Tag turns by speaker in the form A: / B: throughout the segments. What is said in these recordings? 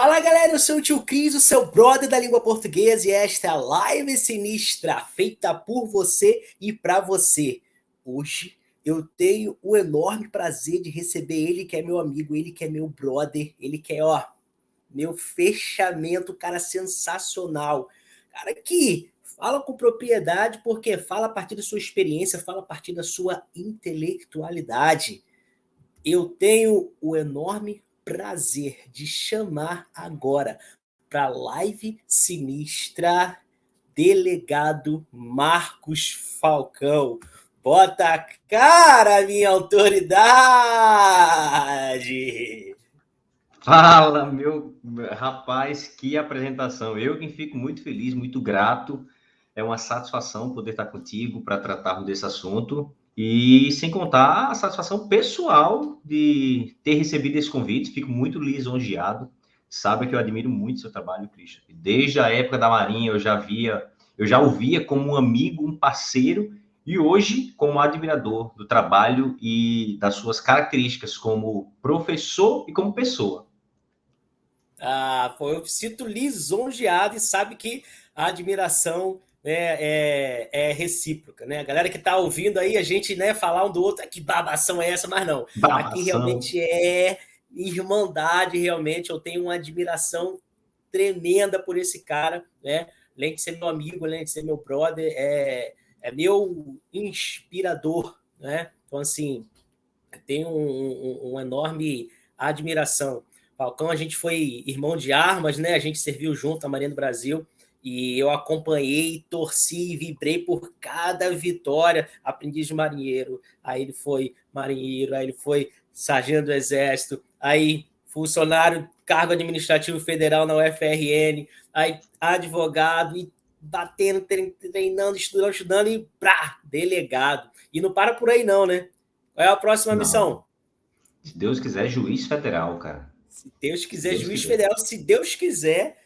A: Fala galera, eu sou o tio Cris, o seu brother da língua portuguesa, e esta é a live sinistra feita por você e para você. Hoje eu tenho o enorme prazer de receber ele que é meu amigo, ele que é meu brother, ele que é, meu fechamento, cara sensacional. Cara que fala com propriedade porque fala a partir da sua experiência, fala a partir da sua intelectualidade. Eu tenho o enorme prazer de chamar agora para a live sinistra delegado Marcos Falcão. Bota a cara, minha autoridade!
B: Fala, meu rapaz, que apresentação. Eu que fico muito feliz, muito grato. É uma satisfação poder estar contigo para tratarmos desse assunto. E sem contar a satisfação pessoal de ter recebido esse convite. Fico muito lisonjeado. Sabe que eu admiro muito seu trabalho, Christian. Desde a época da Marinha eu já o via como um amigo, um parceiro, e hoje como admirador do trabalho e das suas características como professor e como pessoa.
A: Pô, eu sinto lisonjeado e sabe que a admiração é recíproca, né? A galera que tá ouvindo aí, a gente, né, falar um do outro, que babação é essa? Mas não, aqui
B: Babação.
A: realmente é irmandade, realmente. Eu tenho uma admiração tremenda por esse cara, né? Além de ser meu amigo, além de ser meu brother, é meu inspirador, né? Então, assim, tenho uma enorme admiração. Falcão, a gente foi irmão de armas, né? A gente serviu junto à Marinha do Brasil e eu acompanhei, torci e vibrei por cada vitória. Aprendiz de marinheiro, aí ele foi marinheiro, aí ele foi sargento do Exército, aí funcionário, cargo administrativo federal na UFRN, aí advogado e batendo, treinando, estudando e delegado. E não para por aí não, né? Qual é a próxima
B: Não.
A: missão?
B: Se Deus quiser, juiz federal, cara.
A: Se Deus
B: Se
A: quiser,
B: Deus
A: juiz
B: quiser.
A: federal. Se Deus quiser,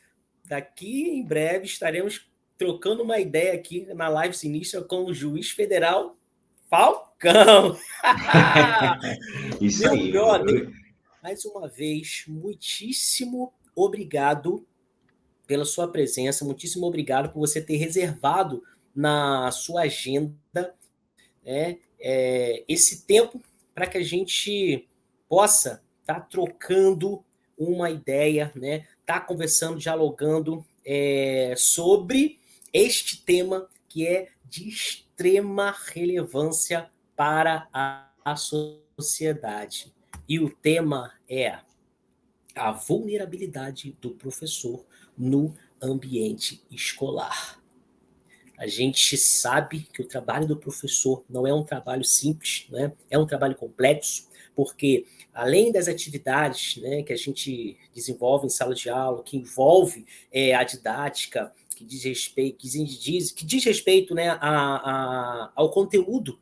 A: daqui em breve estaremos trocando uma ideia aqui na live sinistra com o juiz federal Falcão.
B: Isso
A: Meu
B: aí.
A: brother, mais uma vez, muitíssimo obrigado pela sua presença, muitíssimo obrigado por você ter reservado na sua agenda, né, esse tempo para que a gente possa estar trocando uma ideia, né, estar conversando, dialogando sobre este tema que é de extrema relevância para a sociedade. E o tema é a vulnerabilidade do professor no ambiente escolar. A gente sabe que o trabalho do professor não é um trabalho simples, né? É um trabalho complexo, porque além das atividades, né, que a gente desenvolve em sala de aula, que envolve a didática, que diz respeito, né, ao conteúdo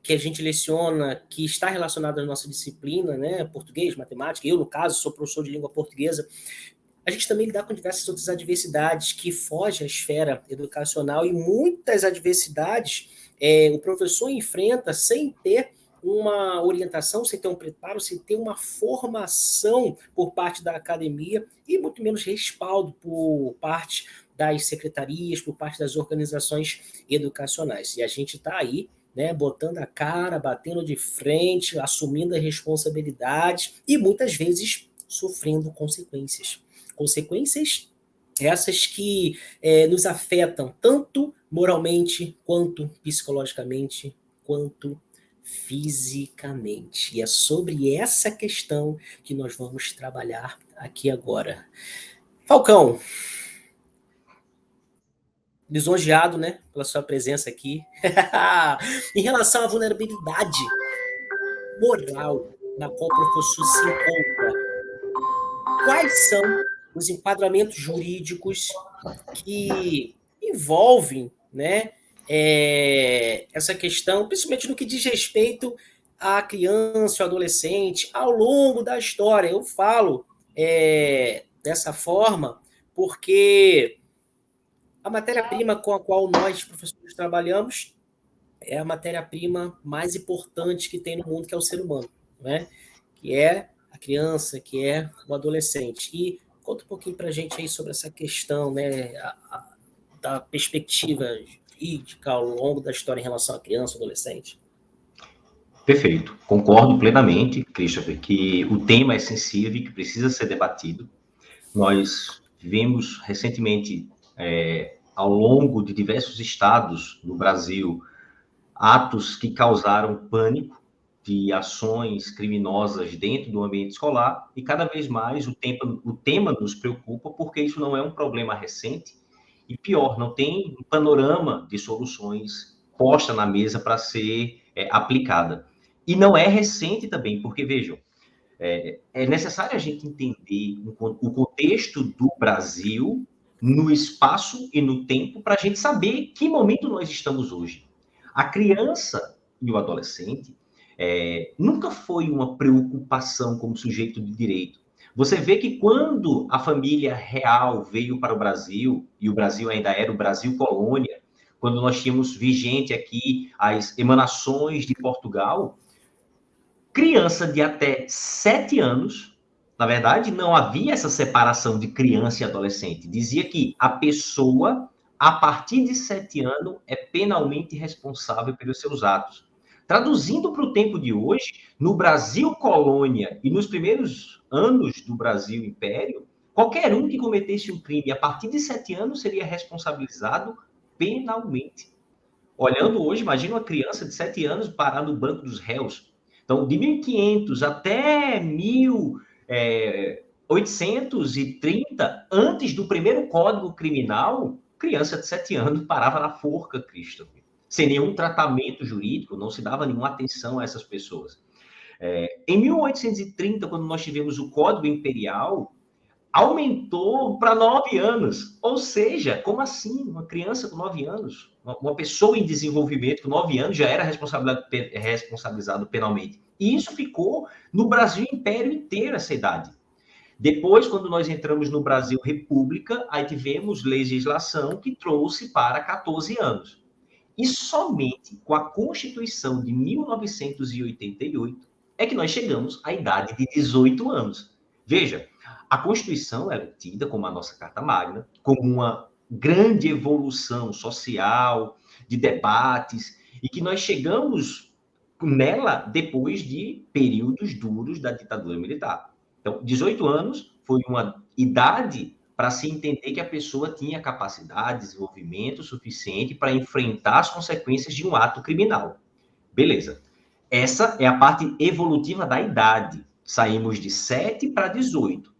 A: que a gente leciona, que está relacionado à nossa disciplina, né, português, matemática. Eu, no caso, sou professor de língua portuguesa. A gente também lidar com diversas outras adversidades que fogem à esfera educacional, e muitas adversidades o professor enfrenta sem ter uma orientação, sem ter um preparo, sem ter uma formação por parte da academia e muito menos respaldo por parte das secretarias, por parte das organizações educacionais. E a gente está aí, né, botando a cara, batendo de frente, assumindo a responsabilidade e muitas vezes sofrendo consequências. Consequências essas que nos afetam tanto moralmente, quanto psicologicamente, quanto fisicamente. E é sobre essa questão que nós vamos trabalhar aqui agora. Falcão, lisonjeado, né, pela sua presença aqui. Em relação à vulnerabilidade moral na qual o professor se encontra, quais são os enquadramentos jurídicos que envolvem, né, essa questão, principalmente no que diz respeito à criança, ao adolescente, ao longo da história? Eu falo dessa forma porque a matéria-prima com a qual nós, professores, trabalhamos é a matéria-prima mais importante que tem no mundo, que é o ser humano, né? Que é a criança, que é o adolescente. E Conta um pouquinho para a gente aí sobre essa questão, né, da perspectiva jurídica ao longo da história em relação à criança e adolescente.
B: Perfeito. Concordo plenamente, Christopher, que o tema é sensível e que precisa ser debatido. Nós vimos recentemente, ao longo de diversos estados do Brasil, atos que causaram pânico de ações criminosas dentro do ambiente escolar, e cada vez mais o tema nos preocupa, porque isso não é um problema recente, e pior, não tem um panorama de soluções posta na mesa para ser aplicada. E não é recente também, porque, vejam, é necessário a gente entender o contexto do Brasil no espaço e no tempo para a gente saber que momento nós estamos hoje. A criança e o adolescente nunca foi uma preocupação como sujeito de direito. Você vê que quando a família real veio para o Brasil, e o Brasil ainda era o Brasil colônia, quando nós tínhamos vigente aqui as emanações de Portugal, criança de até 7 anos, na verdade, não havia essa separação de criança e adolescente. Dizia que a pessoa, a partir de 7 anos, é penalmente responsável pelos seus atos. Traduzindo para o tempo de hoje, no Brasil colônia e nos primeiros anos do Brasil império, qualquer um que cometesse um crime a partir de 7 anos seria responsabilizado penalmente. Olhando hoje, imagina uma criança de 7 anos parar no banco dos réus. Então, de 1500 até 1830, antes do primeiro Código Criminal, criança de 7 anos parava na forca, Christopher. Sem nenhum tratamento jurídico, não se dava nenhuma atenção a essas pessoas. Em 1830, quando nós tivemos o Código Imperial, aumentou para 9 anos. Ou seja, como assim? Uma criança com 9 anos, uma pessoa em desenvolvimento com 9 anos já era responsabilizado penalmente. E isso ficou no Brasil Império inteiro, essa idade. Depois, quando nós entramos no Brasil República, aí tivemos legislação que trouxe para 14 anos. E somente com a Constituição de 1988 é que nós chegamos à idade de 18 anos. Veja, a Constituição é tida como a nossa Carta Magna, como uma grande evolução social, de debates, e que nós chegamos nela depois de períodos duros da ditadura militar. Então, 18 anos foi uma idade para se entender que a pessoa tinha capacidade, desenvolvimento suficiente para enfrentar as consequências de um ato criminal. Beleza. Essa é a parte evolutiva da idade. Saímos de 7 para 18.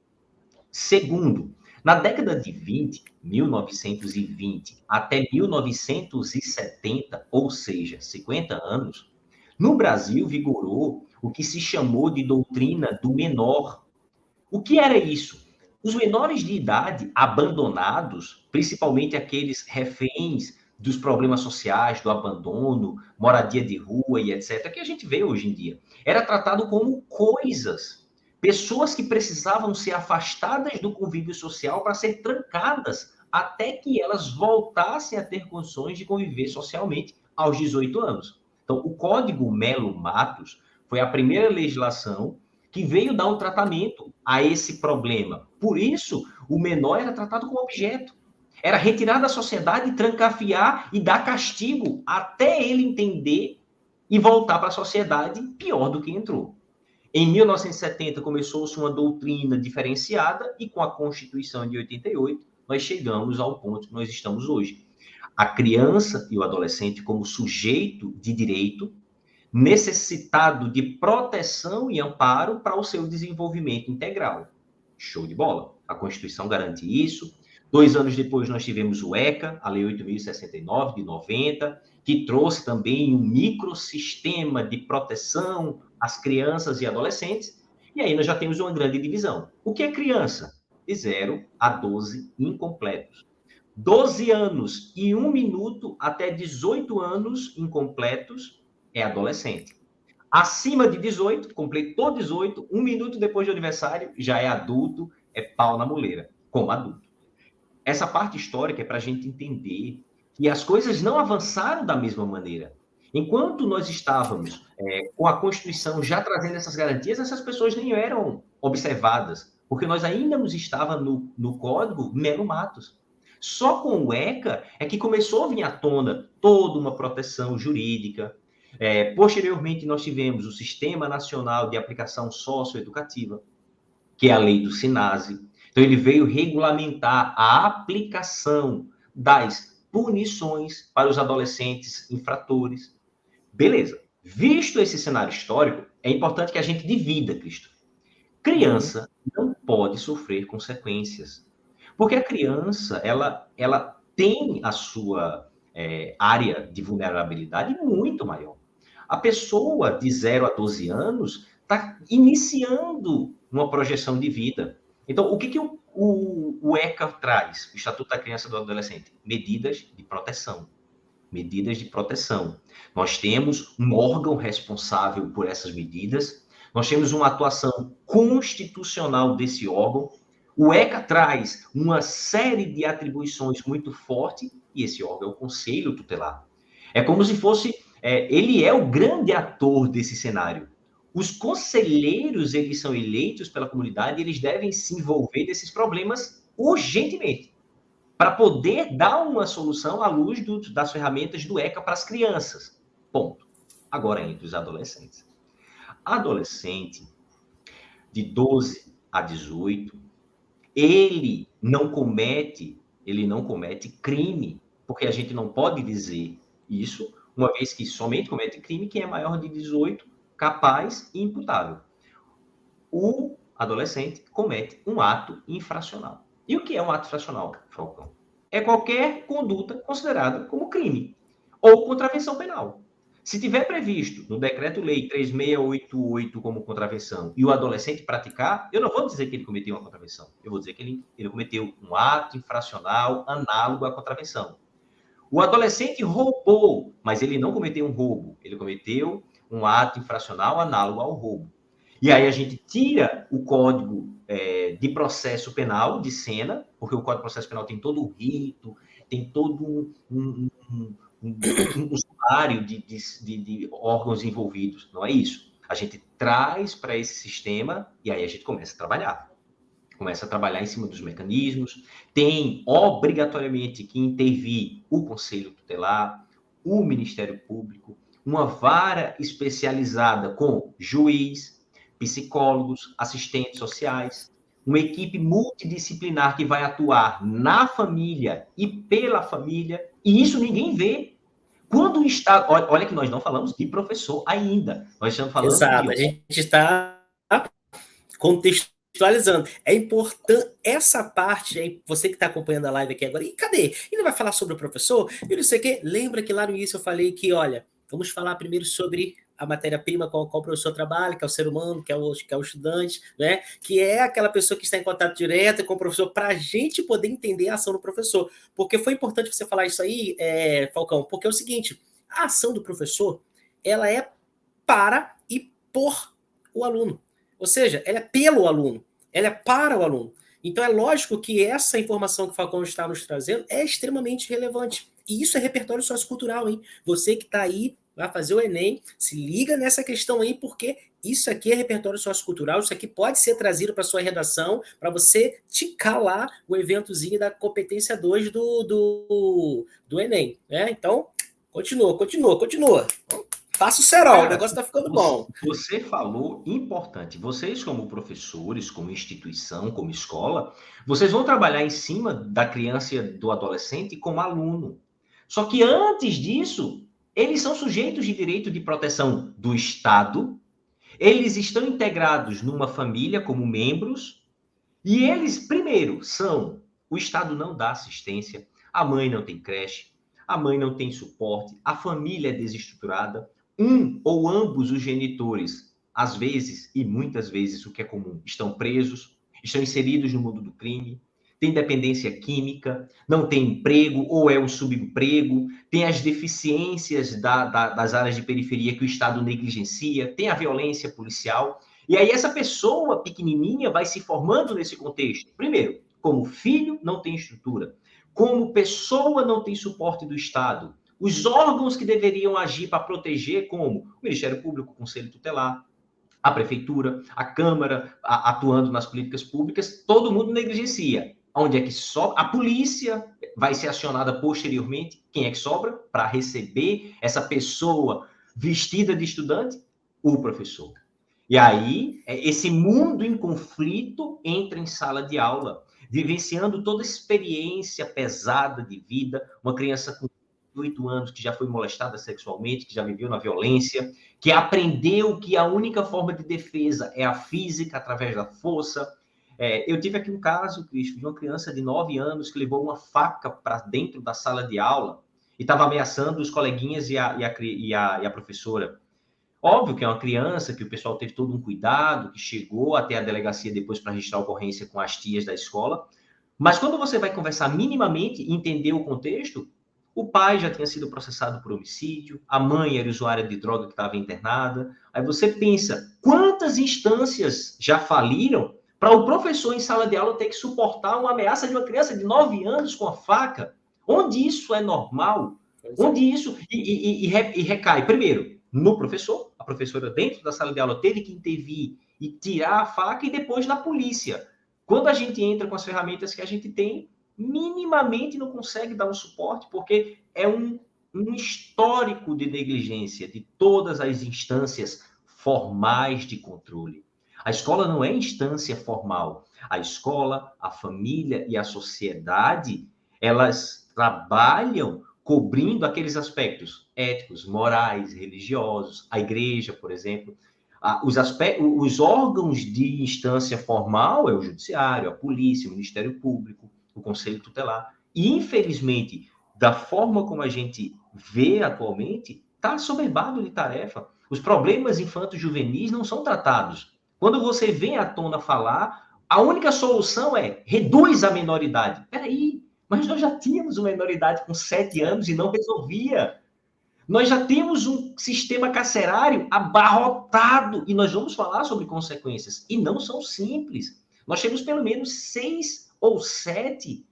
B: Segundo, na década de 20, 1920 até 1970, ou seja, 50 anos, no Brasil vigorou o que se chamou de doutrina do menor. O que era isso? Os menores de idade abandonados, principalmente aqueles reféns dos problemas sociais, do abandono, moradia de rua e etc., que a gente vê hoje em dia, era tratado como coisas. Pessoas que precisavam ser afastadas do convívio social para ser trancadas até que elas voltassem a ter condições de conviver socialmente aos 18 anos. Então, o Código Melo Matos foi a primeira legislação que veio dar um tratamento a esse problema. Por isso, o menor era tratado como objeto. Era retirar da sociedade, trancafiar e dar castigo até ele entender e voltar para a sociedade pior do que entrou. Em 1970, começou-se uma doutrina diferenciada e com a Constituição de 88, nós chegamos ao ponto que nós estamos hoje. A criança e o adolescente como sujeito de direito, necessitado de proteção e amparo para o seu desenvolvimento integral. Show de bola. A Constituição garante isso. 2 anos depois, nós tivemos o ECA, a Lei 8.069, de 90, que trouxe também um microsistema de proteção às crianças e adolescentes. E aí nós já temos uma grande divisão. O que é criança? De 0 a 12 incompletos. 12 anos e 1 minuto até 18 anos incompletos é adolescente. Acima de 18, completou 18, 1 minuto depois do aniversário, já é adulto, é pau na muleira, como adulto. Essa parte histórica é para a gente entender que as coisas não avançaram da mesma maneira. Enquanto nós estávamos com a Constituição já trazendo essas garantias, essas pessoas nem eram observadas. porque nós ainda nos estava no código Melo Matos. Só com o ECA é que começou a vir à tona toda uma proteção jurídica. Posteriormente, nós tivemos o Sistema Nacional de Aplicação Socioeducativa, que é a lei do SINASE. Então, ele veio regulamentar a aplicação das punições para os adolescentes infratores. Beleza. Visto esse cenário histórico, é importante que a gente divida, Cristo. Criança não pode sofrer consequências. Porque a criança, ela tem a sua área de vulnerabilidade muito maior. A pessoa de 0 a 12 anos está iniciando uma projeção de vida. Então, o que o ECA traz, o Estatuto da Criança e do Adolescente? Medidas de proteção. Medidas de proteção. Nós temos um órgão responsável por essas medidas, nós temos uma atuação constitucional desse órgão. O ECA traz uma série de atribuições muito forte, e esse órgão é o Conselho Tutelar. É como se fosse, ele é o grande ator desse cenário. Os conselheiros, eles são eleitos pela comunidade e eles devem se envolver desses problemas urgentemente, para poder dar uma solução à luz das ferramentas do ECA para as crianças. Ponto. Agora, entre os adolescentes. Adolescente de 12 a 18, ele não comete crime, porque a gente não pode dizer isso, uma vez que somente comete crime quem é maior de 18, capaz e imputável. O adolescente comete um ato infracional. E o que é um ato infracional, Falcão? É qualquer conduta considerada como crime ou contravenção penal. Se tiver previsto no Decreto-Lei 3688 como contravenção e o adolescente praticar, eu não vou dizer que ele cometeu uma contravenção. Eu vou dizer que ele cometeu um ato infracional análogo à contravenção. O adolescente roubou, mas ele não cometeu um roubo. Ele cometeu um ato infracional análogo ao roubo. E aí a gente tira o Código de Processo Penal de cena, porque o Código de Processo Penal tem todo o rito, tem todo um sumário de órgãos envolvidos. Não é isso. A gente traz para esse sistema e aí a gente começa a trabalhar. Começa a trabalhar em cima dos mecanismos. Tem obrigatoriamente que intervir o Conselho Tutelar, o Ministério Público, uma vara especializada com juiz, psicólogos, assistentes sociais, uma equipe multidisciplinar que vai atuar na família e pela família, e isso ninguém vê. Quando o Estado... Olha que nós não falamos de professor ainda, nós estamos falando
A: Exato, a gente está contextualizando. É importante essa parte aí, você que está acompanhando a live aqui agora, e cadê? Ele vai falar sobre o professor? E não sei o quê. Lembra que lá no início eu falei que, olha, vamos falar primeiro sobre a matéria-prima com a qual o professor trabalha, que é o ser humano, que é o estudante, né? Que é aquela pessoa que está em contato direto com o professor, para a gente poder entender a ação do professor. Porque foi importante você falar isso aí, Falcão, porque é o seguinte, a ação do professor, ela é para e por o aluno. Ou seja, ela é pelo aluno, ela é para o aluno. Então é lógico que essa informação que o Falcão está nos trazendo é extremamente relevante. E isso é repertório sociocultural, hein? Você que está aí, vai fazer o Enem, se liga nessa questão aí, porque isso aqui é repertório sociocultural, isso aqui pode ser trazido para sua redação, para você ticar lá o eventozinho da competência 2 do Enem. Né? Então, continua. Faça o cerol, o negócio está ficando bom.
B: Você falou importante. Vocês, como professores, como instituição, como escola, vocês vão trabalhar em cima da criança e do adolescente como aluno. Só que antes disso, eles são sujeitos de direito de proteção do Estado, eles estão integrados numa família como membros, e eles, primeiro, o Estado não dá assistência, a mãe não tem creche, a mãe não tem suporte, a família é desestruturada, um ou ambos os genitores, às vezes, e muitas vezes, o que é comum, estão presos, estão inseridos no mundo do crime, tem dependência química, não tem emprego ou é um subemprego, tem as deficiências das áreas de periferia que o Estado negligencia, tem a violência policial. E aí essa pessoa pequenininha vai se formando nesse contexto. Primeiro, como filho, não tem estrutura. Como pessoa, não tem suporte do Estado. Os órgãos que deveriam agir para proteger, como o Ministério Público, o Conselho Tutelar, a prefeitura, a Câmara atuando nas políticas públicas, todo mundo negligencia. Onde é que sobra? A polícia vai ser acionada posteriormente. Quem é que sobra para receber essa pessoa vestida de estudante? O professor. E aí, esse mundo em conflito entra em sala de aula, vivenciando toda a experiência pesada de vida, uma criança com 8 anos que já foi molestada sexualmente, que já viveu na violência, que aprendeu que a única forma de defesa é a física, através da força. Eu tive aqui um caso, Cristo, de uma criança de 9 anos que levou uma faca para dentro da sala de aula e estava ameaçando os coleguinhas e a professora. Óbvio que é uma criança, que o pessoal teve todo um cuidado, que chegou até a delegacia depois para registrar a ocorrência com as tias da escola. Mas quando você vai conversar minimamente e entender o contexto, o pai já tinha sido processado por homicídio, a mãe era usuária de droga que estava internada. Aí você pensa, quantas instâncias já faliram para o professor em sala de aula ter que suportar uma ameaça de uma criança de 9 anos com a faca? Onde isso é normal? Onde isso... E recai, primeiro, no professor. A professora dentro da sala de aula teve que intervir e tirar a faca, e depois na polícia. Quando a gente entra com as ferramentas que a gente tem, minimamente não consegue dar um suporte, porque é um histórico de negligência de todas as instâncias formais de controle. A escola não é instância formal. A escola, a família e a sociedade, elas trabalham cobrindo aqueles aspectos éticos, morais, religiosos, a igreja, por exemplo. Os órgãos de instância formal é o judiciário, a polícia, o Ministério Público, o Conselho Tutelar. E, infelizmente, da forma como a gente vê atualmente, está assoberbado de tarefa. Os problemas infanto-juvenis não são tratados. Quando você vem à tona falar, a única solução é reduz a menoridade. Peraí, mas nós já tínhamos uma menoridade com 7 anos e não resolvia. Nós já temos um sistema carcerário abarrotado e nós vamos falar sobre consequências. E não são simples. Nós temos pelo menos 6 ou 7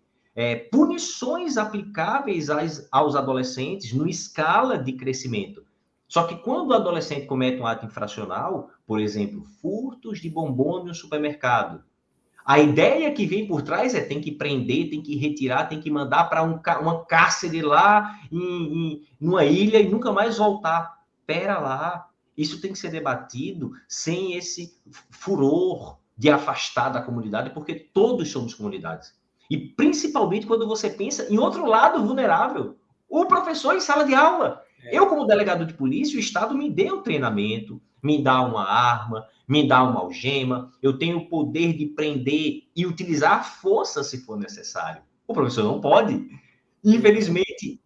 B: punições aplicáveis aos adolescentes no escala de crescimento. Só que quando o adolescente comete um ato infracional, por exemplo, furtos de bombom no supermercado, a ideia que vem por trás é tem que prender, tem que retirar, tem que mandar para uma cárcere lá numa ilha e nunca mais voltar. Pera lá, isso tem que ser debatido sem esse furor de afastar da comunidade, porque todos somos comunidades. E principalmente quando você pensa em outro lado vulnerável, o professor em sala de aula. Eu, como delegado de polícia, o Estado me deu treinamento, me dá uma arma, me dá uma algema, eu tenho o poder de prender e utilizar a força se for necessário. O professor não pode. Infelizmente,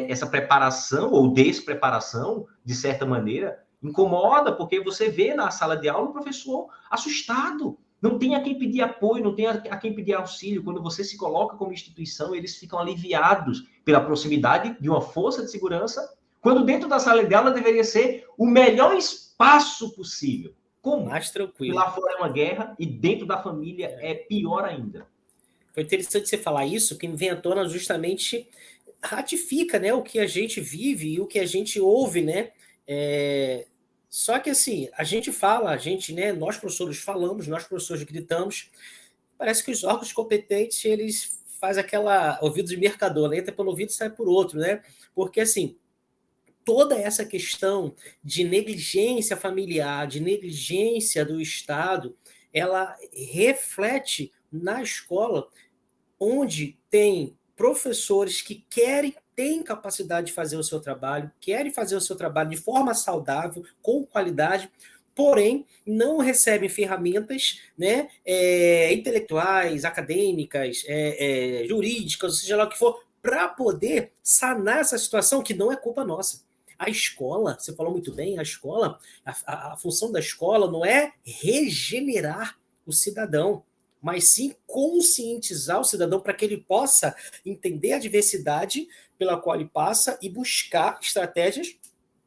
B: essa preparação ou despreparação, de certa maneira, incomoda, porque você vê na sala de aula o professor assustado, não tem a quem pedir apoio, não tem a quem pedir auxílio. Quando você se coloca como instituição, eles ficam aliviados pela proximidade de uma força de segurança, quando dentro da sala de aula deveria ser o melhor espaço possível. Como?
A: Mais tranquilo.
B: Lá fora é uma guerra e dentro da família é pior ainda.
A: Foi interessante você falar isso, que vem à tona justamente ratifica, né, o que a gente vive e o que a gente ouve, né? Só que assim, a gente fala, né, nós professores falamos, nós professores gritamos, parece que os órgãos competentes, eles fazem aquela ouvido de mercador, né? Entra pelo ouvido e sai por outro, né? Porque assim, toda essa questão de negligência familiar, de negligência do Estado, ela reflete na escola, onde tem professores que têm capacidade de fazer o seu trabalho, querem fazer o seu trabalho de forma saudável, com qualidade, porém não recebem ferramentas, né, intelectuais, acadêmicas, jurídicas, seja lá o que for, para poder sanar essa situação que não é culpa nossa. A escola, você falou muito bem, a escola, a função da escola não é regenerar o cidadão, mas sim conscientizar o cidadão para que ele possa entender a diversidade pela qual ele passa e buscar estratégias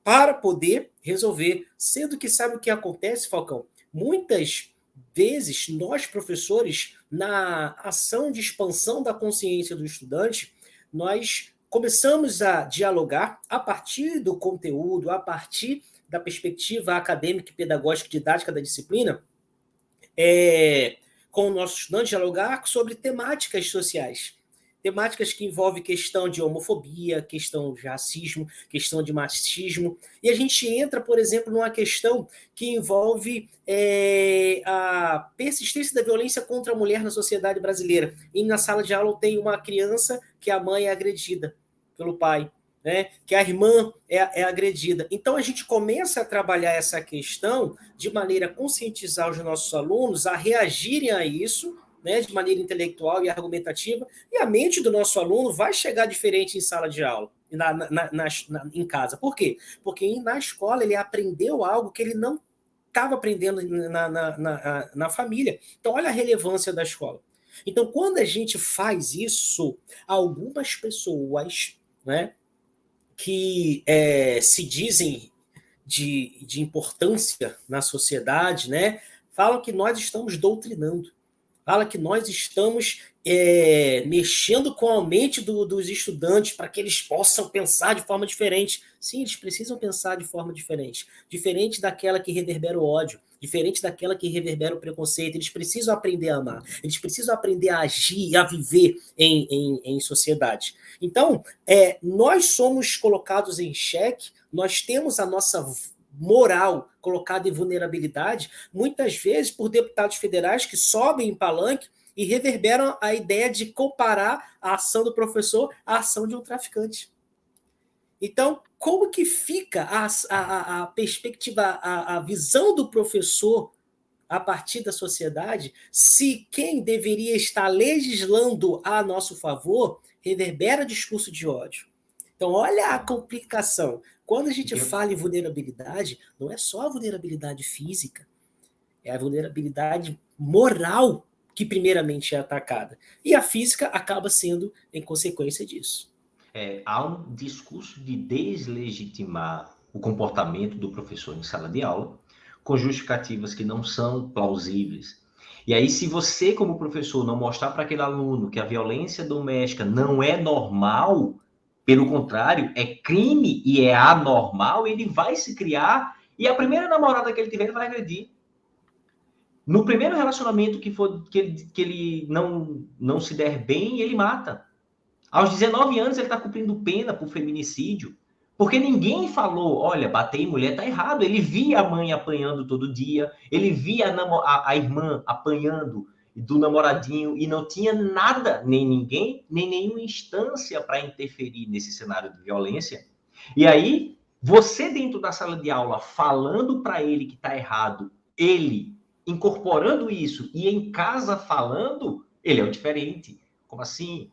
A: para poder resolver. Sendo que sabe o que acontece, Falcão? Muitas vezes, nós professores, na ação de expansão da consciência do estudante, nós começamos a dialogar a partir do conteúdo, a partir da perspectiva acadêmica, pedagógica e didática da disciplina, com o nosso estudante, dialogar sobre temáticas sociais. Temáticas que envolvem questão de homofobia, questão de racismo, questão de machismo. E a gente entra, por exemplo, numa questão que envolve a persistência da violência contra a mulher na sociedade brasileira. E na sala de aula tem uma criança que a mãe é agredida pelo pai, né? Que a irmã é agredida. Então, a gente começa a trabalhar essa questão de maneira a conscientizar os nossos alunos a reagirem a isso, né, de maneira intelectual e argumentativa, e a mente do nosso aluno vai chegar diferente em sala de aula, em casa. Por quê? Porque na escola ele aprendeu algo que ele não estava aprendendo na família. Então, olha a relevância da escola. Então, quando a gente faz isso, algumas pessoas, né, que se dizem de importância na sociedade, né, falam que nós estamos doutrinando, fala que nós estamos mexendo com a mente dos estudantes para que eles possam pensar de forma diferente. Sim, eles precisam pensar de forma diferente. Diferente daquela que reverbera o ódio, diferente daquela que reverbera o preconceito. Eles precisam aprender a amar, eles precisam aprender a agir e a viver em sociedade. Então, nós somos colocados em xeque, nós temos a nossa moral colocada em vulnerabilidade, muitas vezes por deputados federais que sobem em palanque e reverberam a ideia de comparar a ação do professor à ação de um traficante. Então, como que fica a perspectiva, a visão do professor a partir da sociedade, se quem deveria estar legislando a nosso favor reverbera discurso de ódio? Então, olha a complicação. Quando a gente fala em vulnerabilidade, não é só a vulnerabilidade física, é a vulnerabilidade moral que primeiramente é atacada. E a física acaba sendo em consequência disso.
B: Há um discurso de deslegitimar o comportamento do professor em sala de aula, com justificativas que não são plausíveis. E aí, se você, como professor, não mostrar para aquele aluno que a violência doméstica não é normal, pelo contrário, é crime e é anormal, ele vai se criar e a primeira namorada que ele tiver, ele vai agredir. No primeiro relacionamento que ele não se der bem, ele mata. Aos 19 anos, ele está cumprindo pena por feminicídio. Porque ninguém falou, olha, bater em mulher tá errado. Ele via a mãe apanhando todo dia, ele via a irmã apanhando do namoradinho e não tinha nada, nem ninguém, nem nenhuma instância para interferir nesse cenário de violência. E aí, você dentro da sala de aula, falando para ele que tá errado, ele incorporando isso e em casa falando, ele é o diferente. Como assim?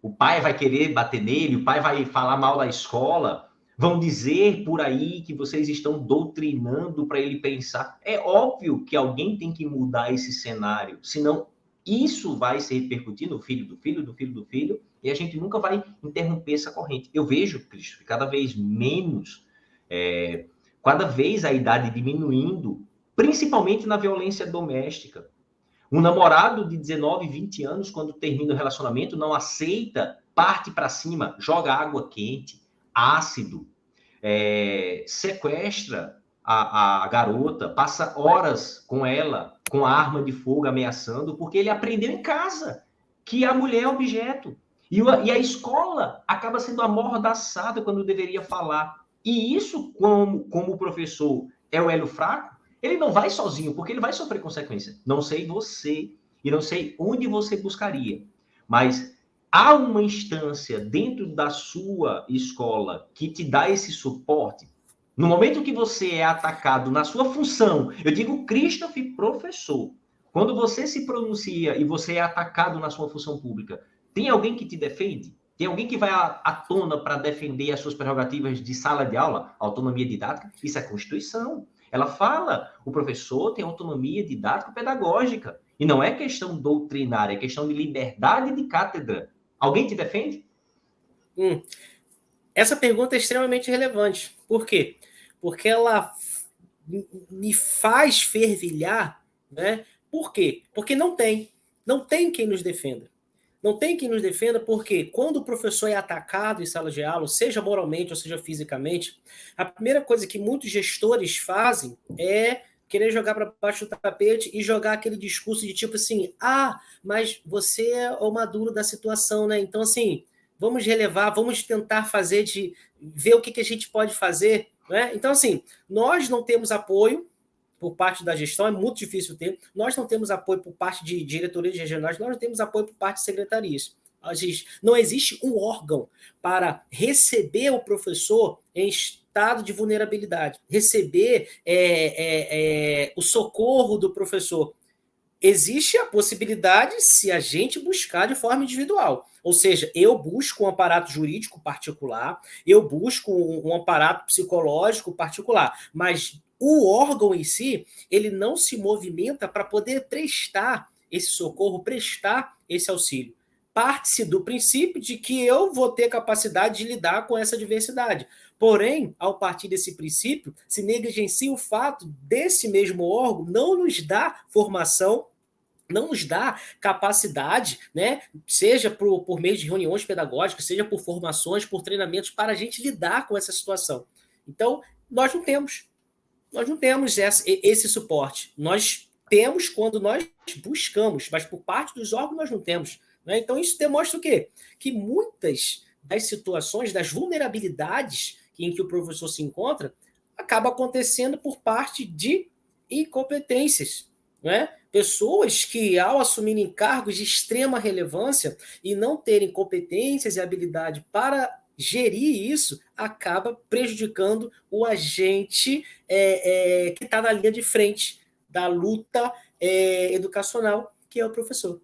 B: O pai vai querer bater nele, o pai vai falar mal da escola, vão dizer por aí que vocês estão doutrinando para ele pensar. É óbvio que alguém tem que mudar esse cenário, senão isso vai se repercutir no filho do filho, do filho do filho, e a gente nunca vai interromper essa corrente. Eu vejo, Cristo, que cada vez menos, cada vez a idade diminuindo, principalmente na violência doméstica. Um namorado de 19, 20 anos, quando termina o relacionamento, não aceita, parte para cima, joga água quente, ácido, sequestra a garota, passa horas com ela, com a arma de fogo ameaçando, porque ele aprendeu em casa que a mulher é objeto. E a escola acaba sendo amordaçada quando deveria falar. E isso, como o professor é o elo fraco, ele não vai sozinho, porque ele vai sofrer consequência. Não sei você, e não sei onde você buscaria, mas há uma instância dentro da sua escola que te dá esse suporte. No momento que você é atacado na sua função, eu digo Christoph, professor, quando você se pronuncia e você é atacado na sua função pública, tem alguém que te defende? Tem alguém que vai à tona para defender as suas prerrogativas de sala de aula, autonomia didática? Isso é Constituição. Ela fala, o professor tem autonomia didático-pedagógica. E não é questão doutrinária, é questão de liberdade de cátedra. Alguém te defende?
A: Essa pergunta é extremamente relevante. Por quê? Porque ela me faz fervilhar, né? Por quê? Porque não tem quem nos defenda. Não tem quem nos defenda, porque quando o professor é atacado em sala de aula, seja moralmente ou seja fisicamente, a primeira coisa que muitos gestores fazem é querer jogar para baixo do tapete e jogar aquele discurso de tipo assim, mas você é o maduro da situação, né? Então, assim, vamos relevar, vamos tentar fazer ver o que a gente pode fazer, né? Então, assim, nós não temos apoio por parte da gestão, é muito difícil ter. Nós não temos apoio por parte de diretorias regionais, nós não temos apoio por parte de secretarias. Não existe um órgão para receber o professor em estado de vulnerabilidade, receber o socorro do professor. Existe a possibilidade se a gente buscar de forma individual. Ou seja, eu busco um aparato jurídico particular, eu busco um aparato psicológico particular, mas o órgão em si, ele não se movimenta para poder prestar esse socorro, prestar esse auxílio. Parte-se do princípio de que eu vou ter capacidade de lidar com essa diversidade. Porém, ao partir desse princípio, se negligencia o fato desse mesmo órgão não nos dar formação, não nos dá capacidade, né? Seja por meio de reuniões pedagógicas, seja por formações, por treinamentos, para a gente lidar com essa situação. Então, nós não temos esse suporte. Nós temos quando nós buscamos, mas por parte dos órgãos nós não temos. Né? Então, isso demonstra o quê? Que muitas das situações, das vulnerabilidades em que o professor se encontra, acaba acontecendo por parte de incompetências. Né? Pessoas que, ao assumirem cargos de extrema relevância e não terem competências e habilidade para gerir isso, acaba prejudicando o agente que está na linha de frente da luta educacional, que é o professor.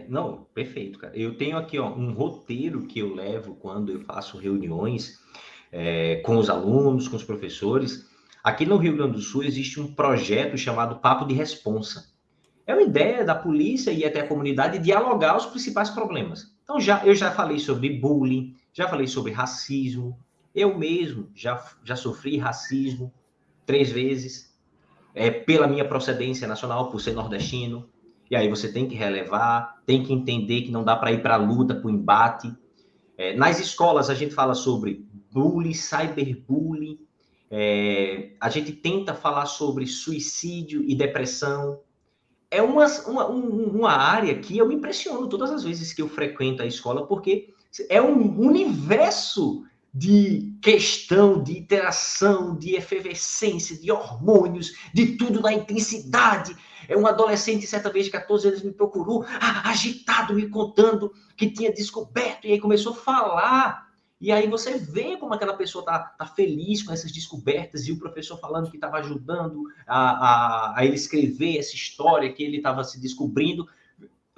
B: Não, perfeito, cara. Eu tenho aqui um roteiro que eu levo quando eu faço reuniões com os alunos, com os professores. Aqui no Rio Grande do Sul existe um projeto chamado Papo de Responsa. É uma ideia da polícia e até a comunidade dialogar os principais problemas. Então, eu já falei sobre bullying, já falei sobre racismo. Eu mesmo já sofri racismo 3 vezes, pela minha procedência nacional, por ser nordestino. E aí você tem que relevar, tem que entender que não dá para ir para a luta, para o embate. Nas escolas a gente fala sobre bullying, cyberbullying, a gente tenta falar sobre suicídio e depressão. É uma área que eu me impressiono todas as vezes que eu frequento a escola, porque é um universo de questão, de interação, de efervescência, de hormônios, de tudo na intensidade. Um adolescente, certa vez, de 14 anos, me procurou, agitado, me contando que tinha descoberto, e aí começou a falar. E aí você vê como aquela pessoa tá feliz com essas descobertas, e o professor falando que estava ajudando a ele escrever essa história que ele estava se descobrindo.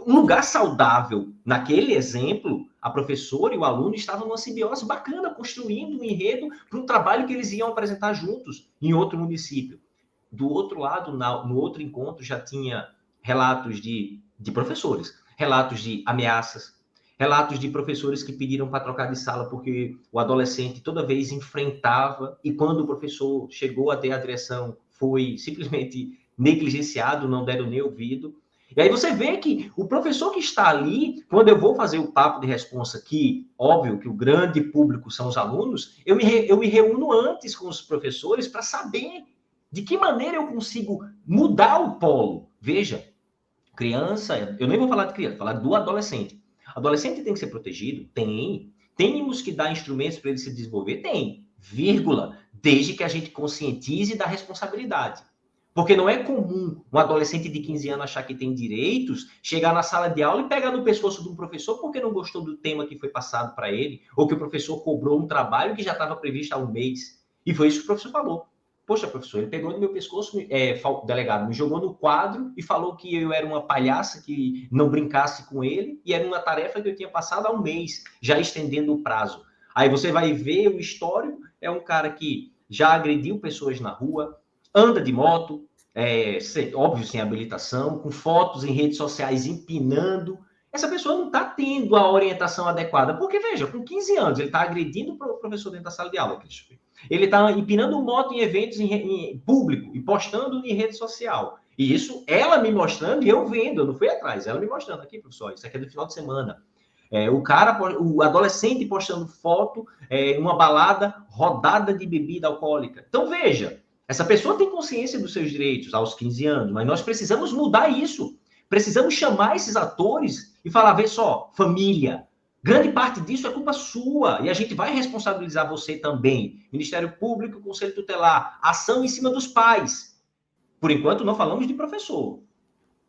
B: Um lugar saudável. Naquele exemplo, a professora e o aluno estavam numa simbiose bacana, construindo um enredo para um trabalho que eles iam apresentar juntos em outro município. Do outro lado, no outro encontro, já tinha relatos de professores, relatos de ameaças, relatos de professores que pediram para trocar de sala porque o adolescente toda vez enfrentava, e quando o professor chegou até a direção, foi simplesmente negligenciado, não deram nem ouvido. E aí você vê que o professor que está ali, quando eu vou fazer o papo de responsa aqui, óbvio que o grande público são os alunos, eu me reúno antes com os professores para saber de que maneira eu consigo mudar o polo. Veja, criança, eu nem vou falar de criança, vou falar do adolescente. Adolescente tem que ser protegido? Tem. Temos que dar instrumentos para ele se desenvolver? Tem. Vírgula. Desde que a gente conscientize da responsabilidade. Porque não é comum um adolescente de 15 anos achar que tem direitos, chegar na sala de aula e pegar no pescoço de um professor porque não gostou do tema que foi passado para ele, ou que o professor cobrou um trabalho que já estava previsto há um mês. E foi isso que o professor falou. Poxa, professor, ele pegou no meu pescoço, delegado, me jogou no quadro e falou que eu era uma palhaça, que não brincasse com ele, e era uma tarefa que eu tinha passado há um mês, já estendendo o prazo. Aí você vai ver o histórico, é um cara que já agrediu pessoas na rua, anda de moto, óbvio, sem habilitação, com fotos em redes sociais empinando. Essa pessoa não está tendo a orientação adequada, porque, veja, com 15 anos, ele está agredindo o professor dentro da sala de aula, Cristian. Ele está empinando moto em eventos em público e postando em rede social. E isso, ela me mostrando e eu vendo, eu não fui atrás, ela me mostrando aqui, professor, isso aqui é do final de semana. O adolescente postando foto, uma balada rodada de bebida alcoólica. Então, veja, essa pessoa tem consciência dos seus direitos aos 15 anos, mas nós precisamos mudar isso. Precisamos chamar esses atores e falar, vê só, família, grande parte disso é culpa sua, e a gente vai responsabilizar você também. Ministério Público, Conselho Tutelar, ação em cima dos pais. Por enquanto, não falamos de professor,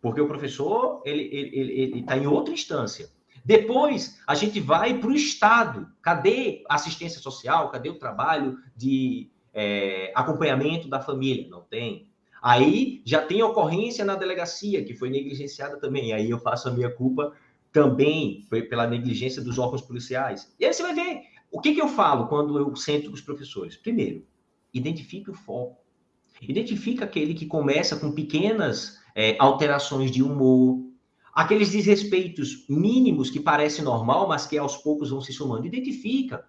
B: porque o professor ele está em outra instância. Depois, a gente vai para o Estado. Cadê a assistência social? Cadê o trabalho de acompanhamento da família? Não tem. Aí, já tem ocorrência na delegacia, que foi negligenciada também. Aí eu faço a minha culpa também pela negligência dos órgãos policiais. E aí você vai ver. O que eu falo quando eu sento com os professores? Primeiro, identifique o foco. Identifica aquele que começa com pequenas alterações de humor, aqueles desrespeitos mínimos que parecem normal, mas que aos poucos vão se somando. Identifica.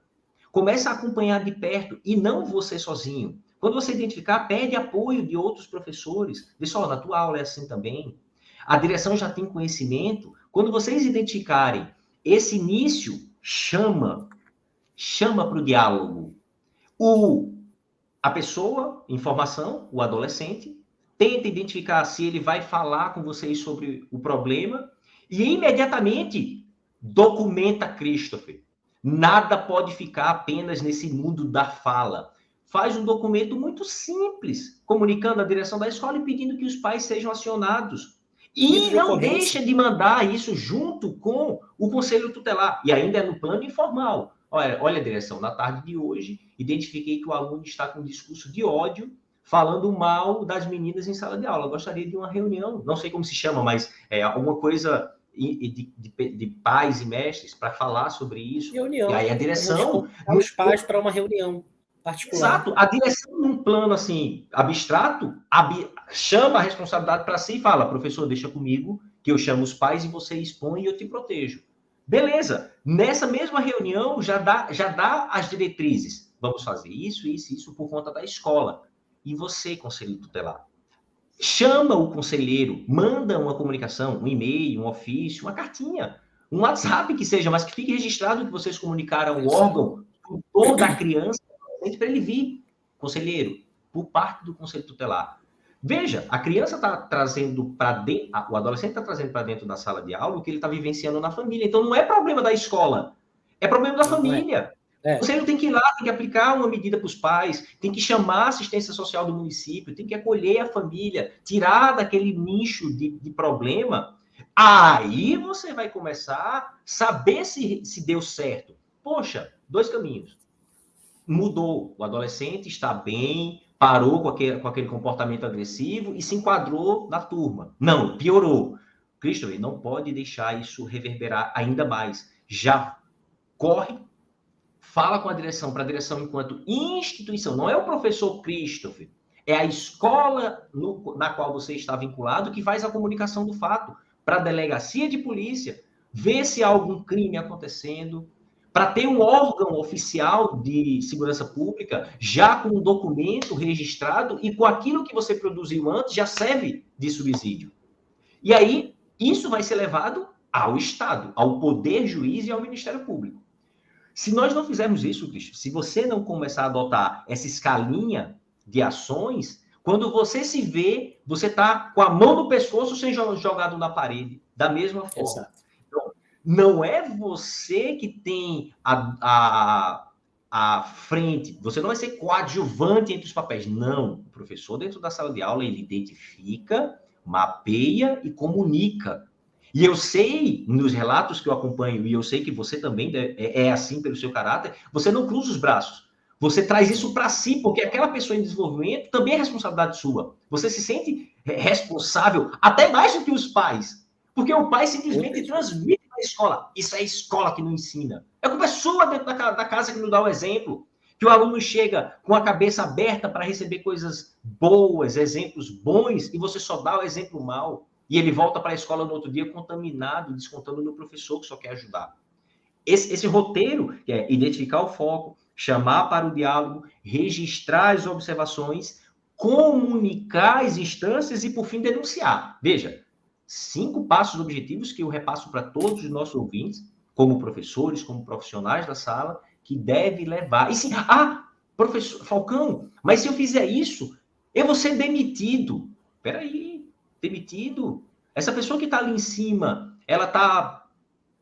B: Começa a acompanhar de perto e não você sozinho. Quando você identificar, pede apoio de outros professores. Vê só, na tua aula é assim também. A direção já tem conhecimento. Quando vocês identificarem esse início, chama para o diálogo. A pessoa, informação, o adolescente, tenta identificar se ele vai falar com vocês sobre o problema e imediatamente documenta Christopher. Nada pode ficar apenas nesse mundo da fala. Faz um documento muito simples, comunicando a direção da escola e pedindo que os pais sejam acionados. E não deixa de mandar isso junto com o conselho tutelar. E ainda é no plano informal. Olha, direção, na tarde de hoje, identifiquei que o aluno está com um discurso de ódio, falando mal das meninas em sala de aula. Eu gostaria de uma reunião, não sei como se chama, mas alguma coisa de pais e mestres para falar sobre isso.
A: Reunião.
B: E aí a direção...
A: Os pais para uma reunião particular.
B: Exato. A direção, num plano assim, abstrato, chama a responsabilidade para si e fala, professor, deixa comigo, que eu chamo os pais e você expõe e eu te protejo. Beleza. Nessa mesma reunião, já dá as diretrizes. Vamos fazer isso por conta da escola. E você, conselho tutelar? Chama o conselheiro, manda uma comunicação, um e-mail, um ofício, uma cartinha, um WhatsApp que seja, mas que fique registrado que vocês comunicaram ao órgão, tutor da criança, para ele vir, conselheiro, por parte do conselho tutelar. Veja, a criança está trazendo para dentro, o adolescente está trazendo para dentro da sala de aula o que ele está vivenciando na família. Então, não é problema da escola, é problema da família. O conselho tem que ir lá, tem que aplicar uma medida para os pais, tem que chamar a assistência social do município, tem que acolher a família, tirar daquele nicho de problema. Aí você vai começar a saber se deu certo. Poxa, 2 caminhos. Mudou, o adolescente está bem, parou com aquele comportamento agressivo e se enquadrou na turma. Não, piorou. Christopher, não pode deixar isso reverberar ainda mais. Já corre, fala com a direção, para a direção enquanto instituição. Não é o professor Christopher, é a escola na qual você está vinculado que faz a comunicação do fato para a delegacia de polícia, ver se há algum crime acontecendo, para ter um órgão oficial de segurança pública, já com um documento registrado e com aquilo que você produziu antes, já serve de subsídio. E aí, isso vai ser levado ao Estado, ao Poder Juiz e ao Ministério Público. Se nós não fizermos isso, Cristian, se você não começar a adotar essa escalinha de ações, quando você se vê, você está com a mão no pescoço sendo jogado na parede, da mesma forma. Exato. Não é você que tem a frente, você não vai ser coadjuvante entre os papéis. Não, o professor dentro da sala de aula, ele identifica, mapeia e comunica. E eu sei, nos relatos que eu acompanho, e eu sei que você também é assim pelo seu caráter, você não cruza os braços. Você traz isso para si, porque aquela pessoa em desenvolvimento também é responsabilidade sua. Você se sente responsável, até mais do que os pais. Porque o pai simplesmente transmite para a escola. Isso é a escola que não ensina. É culpa sua dentro da casa que não dá o exemplo. Que o aluno chega com a cabeça aberta para receber coisas boas, exemplos bons, e você só dá o exemplo mal. E ele volta para a escola no outro dia contaminado, descontando no professor que só quer ajudar. Esse roteiro, que é identificar o foco, chamar para o diálogo, registrar as observações, comunicar as instâncias e, por fim, denunciar. Veja, 5 passos objetivos que eu repasso para todos os nossos ouvintes, como professores, como profissionais da sala, que deve levar. E sim, professor Falcão, mas se eu fizer isso, eu vou ser demitido. Espera aí, demitido? Essa pessoa que está ali em cima, ela está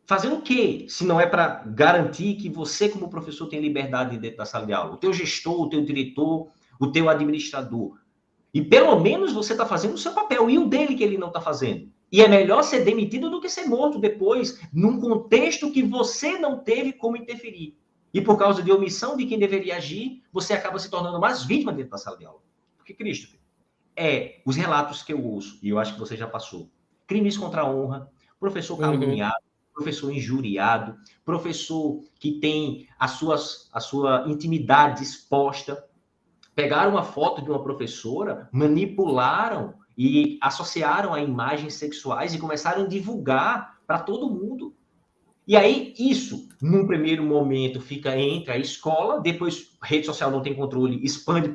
B: fazendo o quê? Se não é para garantir que você, como professor, tem liberdade dentro da sala de aula. O teu gestor, o teu diretor, o teu administrador. E pelo menos você está fazendo o seu papel. E o dele que ele não está fazendo? E é melhor ser demitido do que ser morto depois, num contexto que você não teve como interferir. E por causa de omissão de quem deveria agir, você acaba se tornando mais vítima dentro da sala de aula. Porque, Christopher, os relatos que eu ouço, e eu acho que você já passou, crimes contra a honra, professor caluniado, professor injuriado, professor que tem a sua intimidade exposta, pegaram uma foto de uma professora, manipularam e associaram a imagens sexuais e começaram a divulgar para todo mundo. E aí, isso, num primeiro momento, fica entre a escola, depois a rede social não tem controle, expande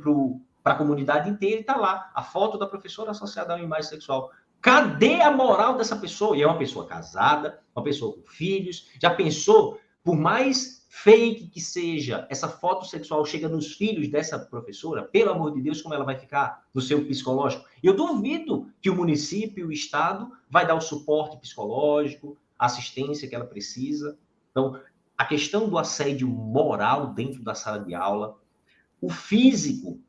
B: para a comunidade inteira e está lá a foto da professora associada a uma imagem sexual. Cadê a moral dessa pessoa? E é uma pessoa casada, uma pessoa com filhos. Já pensou, por mais fake que seja, essa foto sexual chega nos filhos dessa professora, pelo amor de Deus, como ela vai ficar no seu psicológico? Eu duvido que o município, o Estado, vai dar o suporte psicológico, a assistência que ela precisa. Então, a questão do assédio moral dentro da sala de aula, o físico,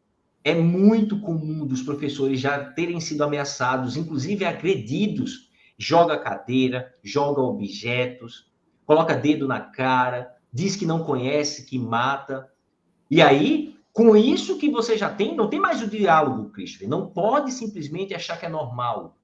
B: é muito comum dos professores já terem sido ameaçados, inclusive agredidos. Joga cadeira, joga objetos, coloca dedo na cara, diz que não conhece, que mata. E aí, com isso que você já tem, não tem mais o diálogo, Christopher. Não pode simplesmente achar que é normal.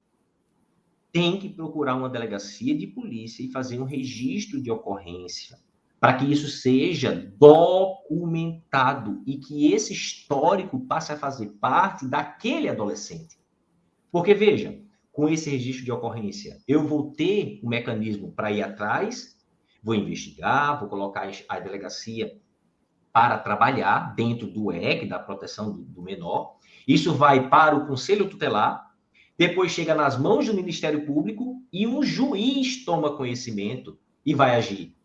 B: Tem que procurar uma delegacia de polícia e fazer um registro de ocorrência para que isso seja documentado e que esse histórico passe a fazer parte daquele adolescente. Porque, veja, com esse registro de ocorrência, eu vou ter um mecanismo para ir atrás, vou investigar, vou colocar a delegacia para trabalhar dentro do EC, da proteção do menor. Isso vai para o Conselho Tutelar, depois chega nas mãos do Ministério Público e um juiz toma conhecimento e vai agir.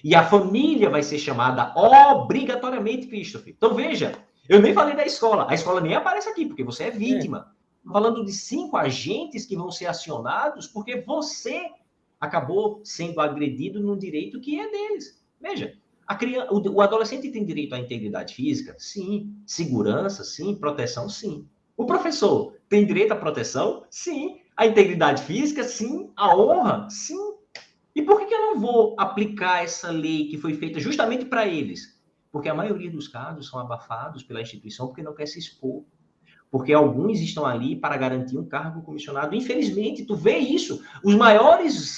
B: E a família vai ser chamada obrigatoriamente, Christopher. Então, veja, eu nem falei da escola. A escola nem aparece aqui, porque você é vítima. Estou falando de 5 agentes que vão ser acionados porque você acabou sendo agredido num direito que é deles. Veja, o adolescente tem direito à integridade física? Sim. Segurança? Sim. Proteção? Sim. O professor tem direito à proteção? Sim. A integridade física? Sim. A honra? Sim. E por que eu não vou aplicar essa lei que foi feita justamente para eles? Porque a maioria dos casos são abafados pela instituição porque não quer se expor. Porque alguns estão ali para garantir um cargo comissionado. Infelizmente, tu vê isso.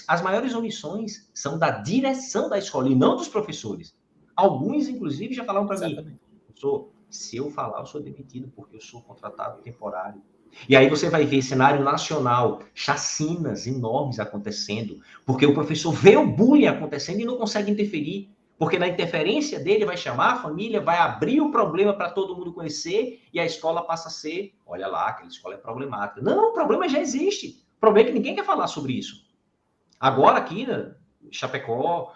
B: As maiores omissões são da direção da escola e não dos professores. Alguns, inclusive, já falaram para mim, professor, se eu falar, eu sou demitido porque eu sou contratado temporário. E aí você vai ver cenário nacional, chacinas enormes acontecendo, porque o professor vê o bullying acontecendo e não consegue interferir, porque na interferência dele vai chamar a família, vai abrir o problema para todo mundo conhecer e a escola passa a ser, olha lá, aquela escola é problemática. Não, o problema já existe. O problema é que ninguém quer falar sobre isso. Agora aqui, né, Chapecó,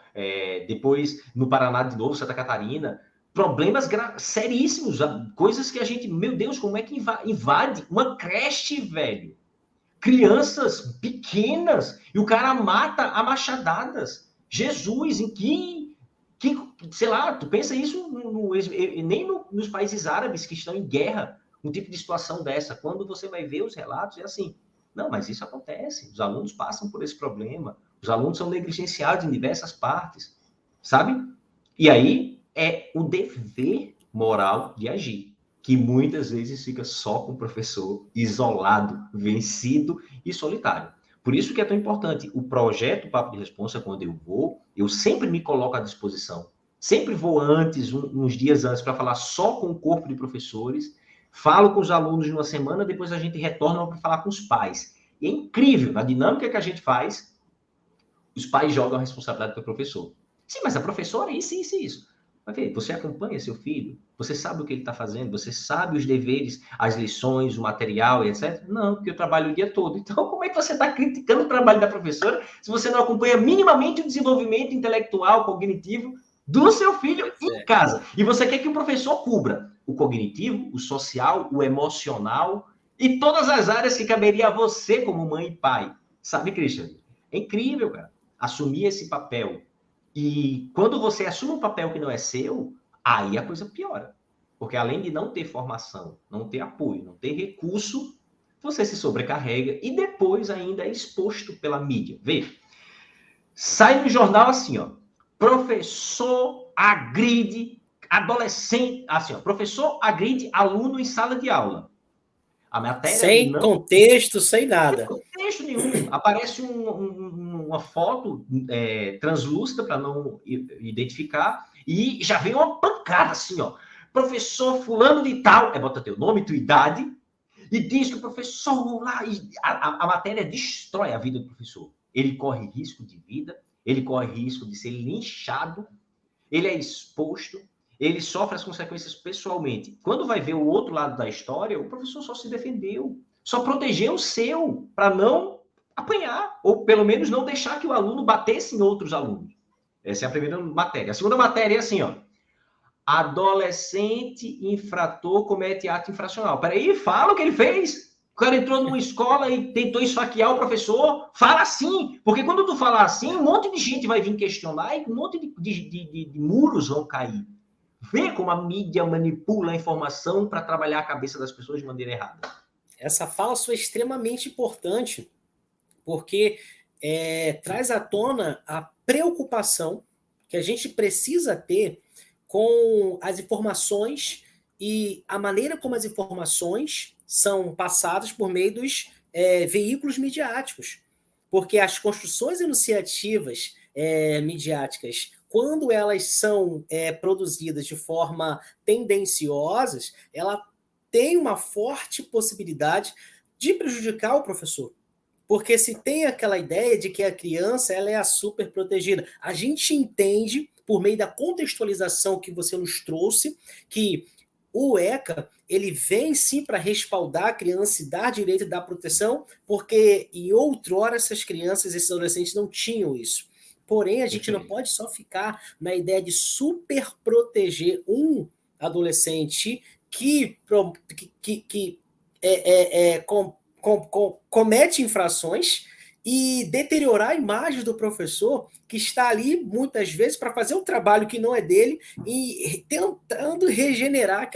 B: depois no Paraná de novo, Santa Catarina, problemas seríssimos, coisas que a gente, meu Deus, como é que invade uma creche, velho? Crianças pequenas, e o cara mata a machadadas. Jesus, em que sei lá, tu pensa isso nem nos países árabes que estão em guerra, um tipo de situação dessa. Quando você vai ver os relatos, é assim, não, mas isso acontece, os alunos passam por esse problema, os alunos são negligenciados em diversas partes, sabe? E aí é o dever moral de agir, que muitas vezes fica só com o professor, isolado, vencido e solitário. Por isso que é tão importante o projeto Papo de Responsa, quando eu vou, eu sempre me coloco à disposição. Sempre vou antes, uns dias antes, para falar só com o corpo de professores, falo com os alunos de uma semana, depois a gente retorna para falar com os pais. E é incrível, na dinâmica que a gente faz, os pais jogam a responsabilidade para o professor. Sim, mas a professora é isso, isso, isso. Ok, você acompanha seu filho? Você sabe o que ele está fazendo? Você sabe os deveres, as lições, o material e etc? Não, porque eu trabalho o dia todo. Então, como é que você está criticando o trabalho da professora se você não acompanha minimamente o desenvolvimento intelectual, cognitivo do seu filho em casa? E você quer que o professor cubra o cognitivo, o social, o emocional e todas as áreas que caberia a você como mãe e pai. Sabe, Christian? É incrível, cara, assumir esse papel. E quando você assume um papel que não é seu, aí a coisa piora. Porque além de não ter formação, não ter apoio, não ter recurso, você se sobrecarrega e depois ainda é exposto pela mídia. Vê, sai no jornal assim, ó, professor agride adolescente, assim, ó, professor agride aluno em sala de aula. A matéria
A: Sem
B: não
A: contexto, sem
B: tem
A: nada.
B: contexto nenhum. Aparece uma foto translúcida para não identificar e já vem uma pancada assim, ó. Professor fulano de tal, bota teu nome, tua idade e diz que o professor lá, a matéria destrói a vida do professor. Ele corre risco de vida, ele corre risco de ser linchado, ele é exposto, ele sofre as consequências pessoalmente. Quando vai ver o outro lado da história, o professor só se defendeu, só protegeu o seu, para não apanhar, ou pelo menos não deixar que o aluno batesse em outros alunos. Essa é a primeira matéria. A segunda matéria é assim, ó. Adolescente infrator comete ato infracional. Peraí, fala o que ele fez. O cara entrou numa escola e tentou esfaquear o professor. Fala assim, porque quando tu falar assim, um monte de gente vai vir questionar e um monte de muros vão cair. Vê como a mídia manipula a informação para trabalhar a cabeça das pessoas de maneira errada.
A: Essa fala sua é extremamente importante, porque traz à tona a preocupação que a gente precisa ter com as informações e a maneira como as informações são passadas por meio dos veículos midiáticos. Porque as construções enunciativas midiáticas, quando elas são produzidas de forma tendenciosas, ela tem uma forte possibilidade de prejudicar o professor. Porque se tem aquela ideia de que a criança ela é a super protegida. A gente entende, por meio da contextualização que você nos trouxe, que o ECA ele vem sim para respaldar a criança e dar direito da proteção, porque em outrora essas crianças, esses adolescentes não tinham isso. Porém, a gente não pode só ficar na ideia de super proteger um adolescente que comete infrações e deteriorar a imagem do professor que está ali muitas vezes para fazer um trabalho que não é dele e tentando regenerar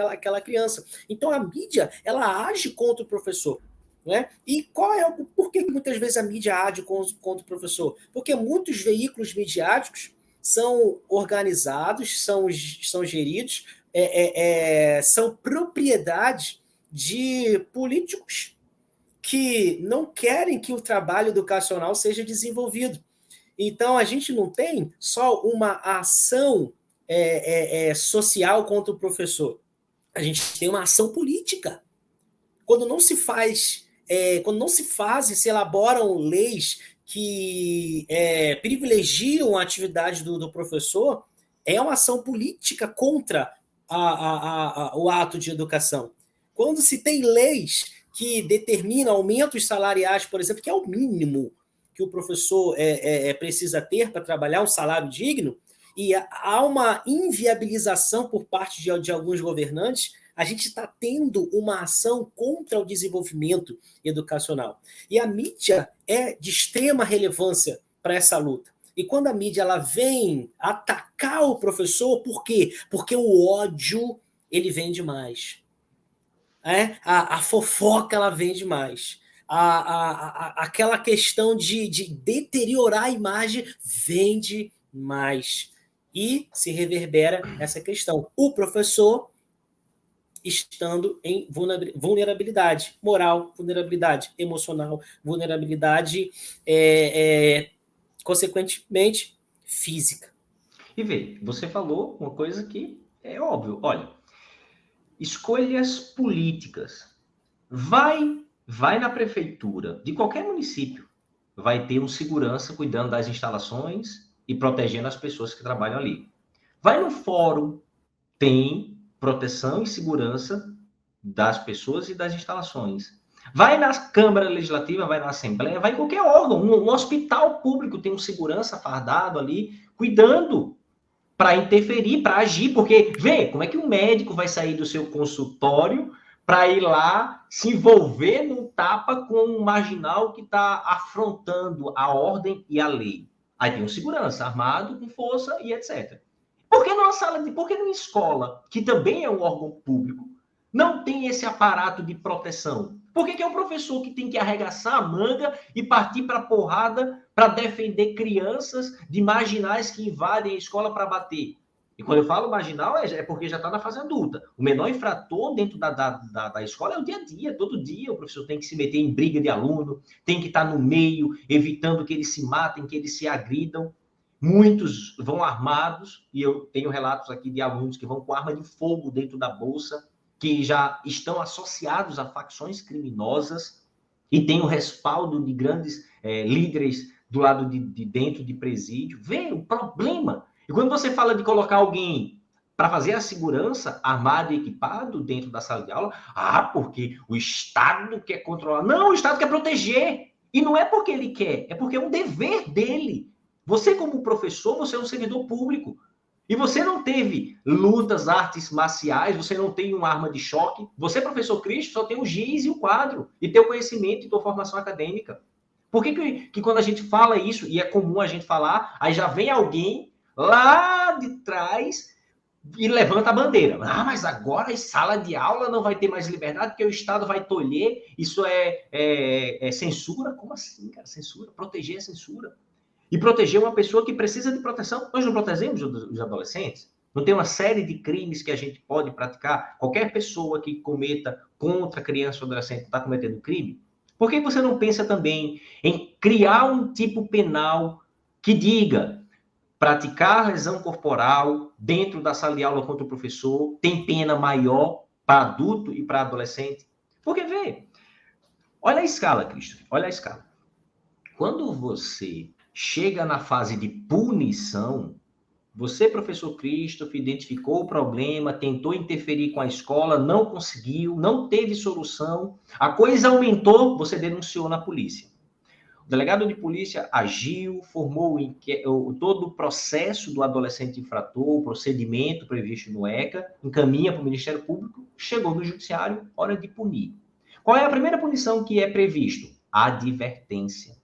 A: aquela criança. Então a mídia ela age contra o professor. Né? E por que muitas vezes a mídia age contra o professor? Porque muitos veículos midiáticos são organizados, são geridos, são propriedade de políticos que não querem que o trabalho educacional seja desenvolvido. Então, a gente não tem só uma ação social contra o professor. A gente tem uma ação política. Quando não se se elaboram leis que privilegiam a atividade do professor, é uma ação política contra o ato de educação. Quando se tem leis que determinam aumentos salariais, por exemplo, que é o mínimo que o professor precisa ter para trabalhar, um salário digno, e há uma inviabilização por parte de alguns governantes, a gente está tendo uma ação contra o desenvolvimento educacional. E a mídia é de extrema relevância para essa luta. E quando a mídia ela vem atacar o professor, por quê? Porque o ódio ele vende mais. A fofoca ela vende mais. Aquela questão de deteriorar a imagem vende mais. E se reverbera essa questão. O professor estando em vulnerabilidade moral, vulnerabilidade emocional, vulnerabilidade, consequentemente, física.
B: E vê, você falou uma coisa que é óbvio. Olha, escolhas políticas. Vai na prefeitura de qualquer município, vai ter um segurança cuidando das instalações e protegendo as pessoas que trabalham ali. Vai no fórum, tem proteção e segurança das pessoas e das instalações. Vai na Câmara Legislativa, vai na Assembleia, vai em qualquer órgão. Um hospital público tem um segurança fardado ali, cuidando para interferir, para agir, porque, vê, como é que um médico vai sair do seu consultório para ir lá se envolver num tapa com um marginal que está afrontando a ordem e a lei? Aí tem um segurança armado, com força e etc. Por que numa sala de, por que numa escola, que também é um órgão público, não tem esse aparato de proteção? Por que é o professor que tem que arregaçar a manga e partir para a porrada para defender crianças de marginais que invadem a escola para bater? E quando eu falo marginal, é porque já está na fase adulta. O menor infrator dentro da escola é o dia a dia. Todo dia o professor tem que se meter em briga de aluno, tem que estar no meio, evitando que eles se matem, que eles se agridam. Muitos vão armados, e eu tenho relatos aqui de alunos que vão com arma de fogo dentro da bolsa, que já estão associados a facções criminosas e têm o respaldo de grandes líderes do lado de dentro de presídio. Vê o problema. E quando você fala de colocar alguém para fazer a segurança armado e equipado dentro da sala de aula, porque o Estado quer controlar. Não, o Estado quer proteger. E não é porque ele quer, é porque é um dever dele. Você, como professor, você é um servidor público. E você não teve lutas, artes marciais, você não tem uma arma de choque. Você, professor Cristo, só tem o giz e o quadro, e teu conhecimento e tua formação acadêmica. Por que quando a gente fala isso, e é comum a gente falar, aí já vem alguém lá de trás e levanta a bandeira. Mas agora em sala de aula não vai ter mais liberdade, porque o Estado vai tolher, isso é censura? Como assim, cara? Censura? Proteger a censura. E proteger uma pessoa que precisa de proteção. Nós não protegemos os adolescentes? Não tem uma série de crimes que a gente pode praticar? Qualquer pessoa que cometa contra criança ou adolescente está cometendo crime? Por que você não pensa também em criar um tipo penal que diga praticar lesão corporal dentro da sala de aula contra o professor tem pena maior para adulto e para adolescente? Porque, vê, olha a escala, Cristo, olha a escala. Quando você chega na fase de punição, você, professor Christopher, identificou o problema, tentou interferir com a escola, não conseguiu, não teve solução, a coisa aumentou, você denunciou na polícia. O delegado de polícia agiu, formou todo o processo do adolescente infrator, o procedimento previsto no ECA, encaminha para o Ministério Público, chegou no judiciário, hora de punir. Qual é a primeira punição que é previsto? Advertência.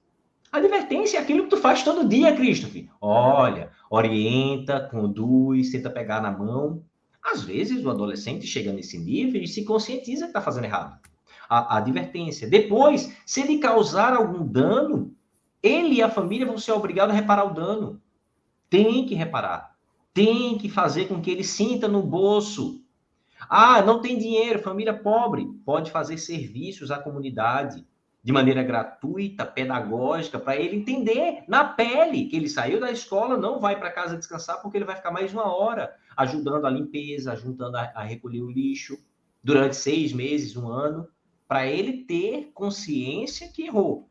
B: Advertência é aquilo que tu faz todo dia, Christopher. Olha, orienta, conduz, tenta pegar na mão. Às vezes o adolescente chega nesse nível e se conscientiza que está fazendo errado. A advertência. Depois, se ele causar algum dano, ele e a família vão ser obrigados a reparar o dano. Tem que reparar. Tem que fazer com que ele sinta no bolso. Não tem dinheiro, família pobre. Pode fazer serviços à comunidade de maneira gratuita, pedagógica, para ele entender na pele que ele saiu da escola, não vai para casa descansar, porque ele vai ficar mais uma hora ajudando a limpeza, ajudando a recolher o lixo, durante 6 meses, 1 ano, para ele ter consciência que errou.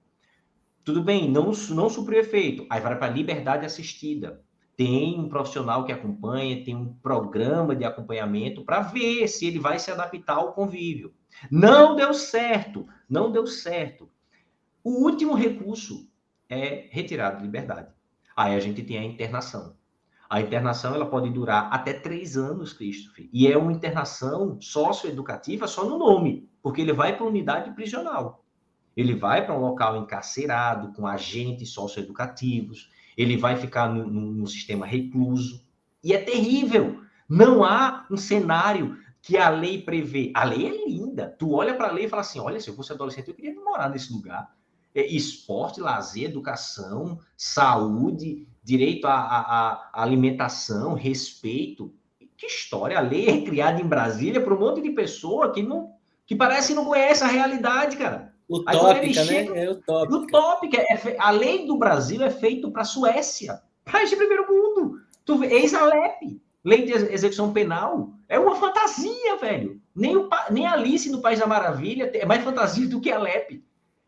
B: Tudo bem, não supriu efeito, aí vai para a liberdade assistida. Tem um profissional que acompanha, tem um programa de acompanhamento para ver se ele vai se adaptar ao convívio. Não deu certo, não deu certo. O último recurso é retirada de liberdade. Aí a gente tem a internação. A internação ela pode durar até 3 anos, Christopher. E é uma internação socioeducativa só no nome, porque ele vai para a unidade prisional. Ele vai para um local encarcerado, com agentes socioeducativos, ele vai ficar no sistema recluso. E é terrível. Não há um cenário que a lei prevê. A lei é linda. Tu olha para a lei e fala assim, olha, se eu fosse adolescente, eu queria morar nesse lugar. Esporte, lazer, educação, saúde, direito à alimentação, respeito. Que história. A lei é criada em Brasília para um monte de pessoa que parece que não conhece a realidade, cara.
A: Utópica, né? É utópica.
B: Utópica. A lei do Brasil é feita para a Suécia, para esse primeiro mundo. Tu vê, eis a LEP, Lei de Execução Penal. É uma fantasia, velho. Nem Alice no País da Maravilha é mais fantasia do que a LEP.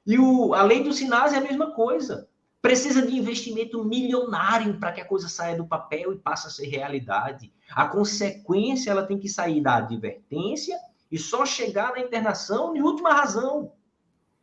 B: E a lei do Sinase é a mesma coisa. Precisa de investimento milionário para que a coisa saia do papel e passe a ser realidade. A consequência ela tem que sair da advertência e só chegar na internação de última razão.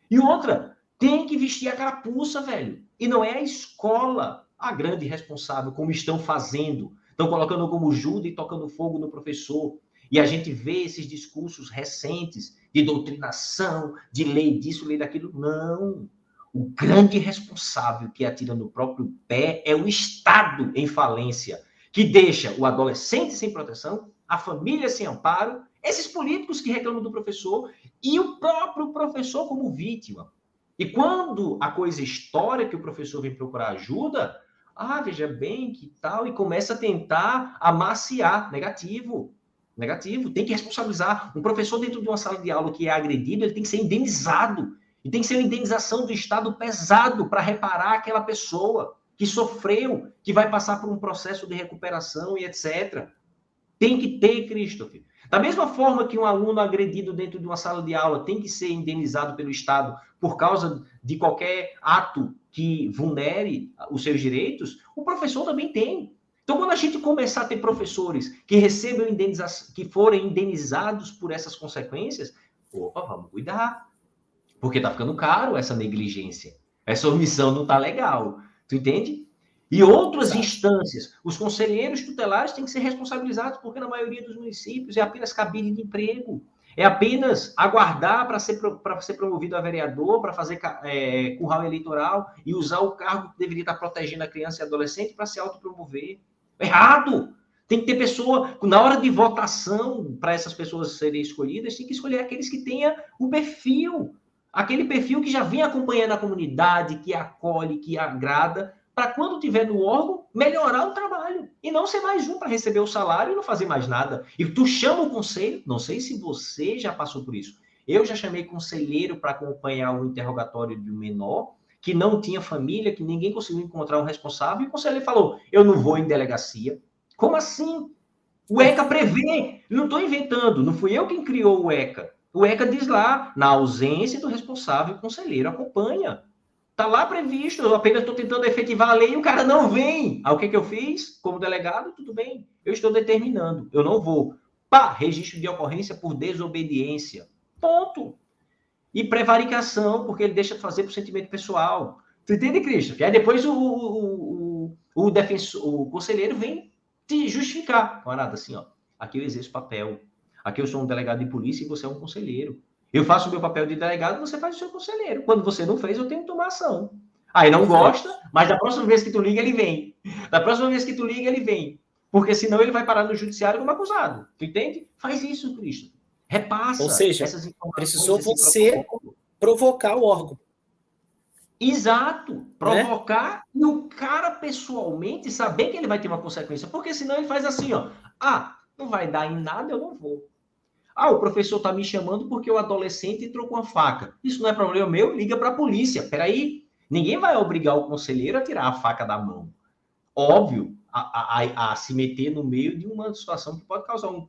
B: E outra, tem que vestir a carapuça, velho. E não é a escola a grande responsável, como estão fazendo. Estão colocando como Judas e tocando fogo no professor. E a gente vê esses discursos recentes de doutrinação, de lei disso, lei daquilo. Não. O grande responsável que atira no próprio pé é o Estado em falência, que deixa o adolescente sem proteção, a família sem amparo, esses políticos que reclamam do professor e o próprio professor como vítima. E quando a coisa estoura, que o professor vem procurar ajuda, veja bem que tal, e começa a tentar amaciar, negativo, tem que responsabilizar. Um professor dentro de uma sala de aula que é agredido, ele tem que ser indenizado, e tem que ser uma indenização do Estado pesado para reparar aquela pessoa que sofreu, que vai passar por um processo de recuperação e etc. Tem que ter, Christopher. Da mesma forma que um aluno agredido dentro de uma sala de aula tem que ser indenizado pelo Estado por causa de qualquer ato que vulnere os seus direitos, o professor também tem. Então, quando a gente começar a ter professores que recebam indenização, que forem indenizados por essas consequências, vamos cuidar. Porque está ficando caro essa negligência. Essa omissão não está legal. Tu entende? E outras instâncias, os conselheiros tutelares têm que ser responsabilizados, porque na maioria dos municípios é apenas cabide de emprego. É apenas aguardar para ser promovido a vereador, para fazer curral eleitoral e usar o cargo que deveria estar protegendo a criança e adolescente para se autopromover. Errado! Tem que ter pessoa, na hora de votação, para essas pessoas serem escolhidas, tem que escolher aqueles que tenham o perfil. Aquele perfil que já vem acompanhando a comunidade, que acolhe, que agrada, para quando tiver no órgão, melhorar o trabalho. E não ser mais um para receber o salário e não fazer mais nada. E tu chama o conselho, não sei se você já passou por isso. Eu já chamei conselheiro para acompanhar o interrogatório de um menor, que não tinha família, que ninguém conseguiu encontrar um responsável, e o conselheiro falou, eu não vou em delegacia. Como assim? O ECA prevê, não estou inventando, não fui eu quem criou o ECA. O ECA diz lá, na ausência do responsável, o conselheiro acompanha. Está lá previsto, eu apenas estou tentando efetivar a lei e o cara não vem. Aí o que eu fiz? Como delegado, tudo bem. Eu estou determinando, eu não vou. Registro de ocorrência por desobediência. Ponto. E prevaricação, porque ele deixa de fazer por sentimento pessoal. Tu entende, Cristo? E aí depois o conselheiro vem te justificar. Camarada, assim, aqui eu exerço papel. Aqui eu sou um delegado de polícia e você é um conselheiro. Eu faço o meu papel de delegado, você faz o seu conselheiro. Quando você não fez, eu tenho que tomar ação. Aí não gosta, mas da próxima vez que tu liga, ele vem. Da próxima vez que tu liga, ele vem. Porque senão ele vai parar no judiciário como acusado. Tu entende? Faz isso, Cristo. Repassa.
A: Ou seja,
B: essas informações.
A: Precisou você provocar o órgão.
B: Exato. Provocar e o cara pessoalmente saber que ele vai ter uma consequência. Porque senão ele faz assim, não vai dar em nada, eu não vou. O professor está me chamando porque o adolescente entrou com a faca. Isso não é problema meu, liga para a polícia. Peraí, ninguém vai obrigar o conselheiro a tirar a faca da mão. Óbvio, a se meter no meio de uma situação que pode causar um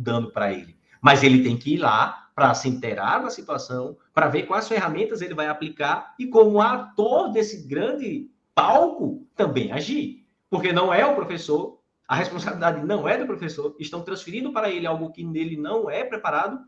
B: dano para ele. Mas ele tem que ir lá para se inteirar da situação, para ver quais ferramentas ele vai aplicar e, como ator desse grande palco, também agir. Porque não é o professor, a responsabilidade não é do professor, estão transferindo para ele algo que nele não é preparado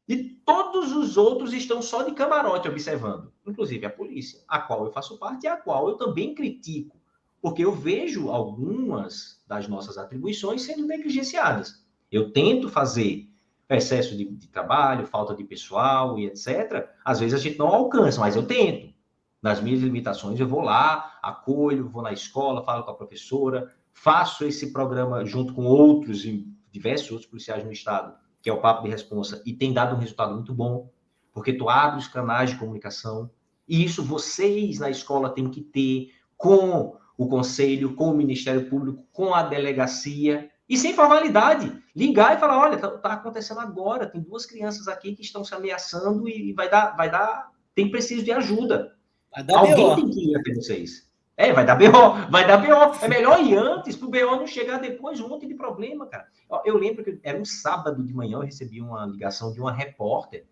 B: e todos os outros estão só de camarote observando, inclusive a polícia, a qual eu faço parte e a qual eu também critico, porque eu vejo algumas das nossas atribuições sendo negligenciadas. Eu tento fazer excesso de trabalho, falta de pessoal e etc. Às vezes a gente não alcança, mas eu tento. Nas minhas limitações, eu vou lá, acolho, vou na escola, falo com a professora, faço esse programa junto com outros e diversos outros policiais no estado, que é o Papo de Responsa, e tem dado um resultado muito bom, porque tu abre os canais de comunicação, e isso vocês na escola têm que ter com o conselho, com o Ministério Público, com a delegacia, e sem formalidade, ligar e falar, olha, tá acontecendo agora, tem 2 crianças aqui que estão se ameaçando e vai dar, tem preciso de ajuda. Alguém tem que ir até vocês. Vai dar BO. É melhor ir antes, para o BO não chegar depois, um monte de problema, cara. Eu lembro que era um sábado de manhã, eu recebi uma ligação de uma repórter.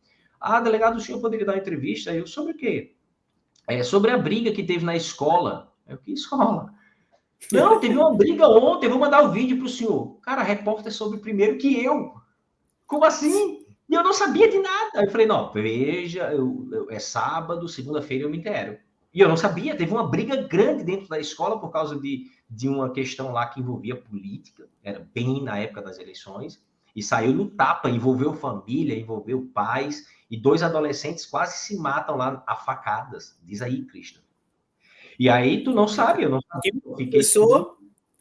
B: Delegado, o senhor poderia dar uma entrevista? Eu, sobre o quê? sobre a briga que teve na escola. Que escola? Não, teve uma briga ontem, vou mandar o vídeo para o senhor. Cara, a repórter soube primeiro que eu. Como assim? E eu não sabia de nada. Aí eu falei, não, veja, é sábado, segunda-feira eu me intero. E eu não sabia, teve uma briga grande dentro da escola por causa de uma questão lá que envolvia política, era bem na época das eleições, e saiu no tapa, envolveu família, envolveu pais, e 2 adolescentes quase se matam lá a facadas. Diz aí, Cristo. E aí tu não sabe, eu não sabia. Eu fiquei
A: Professor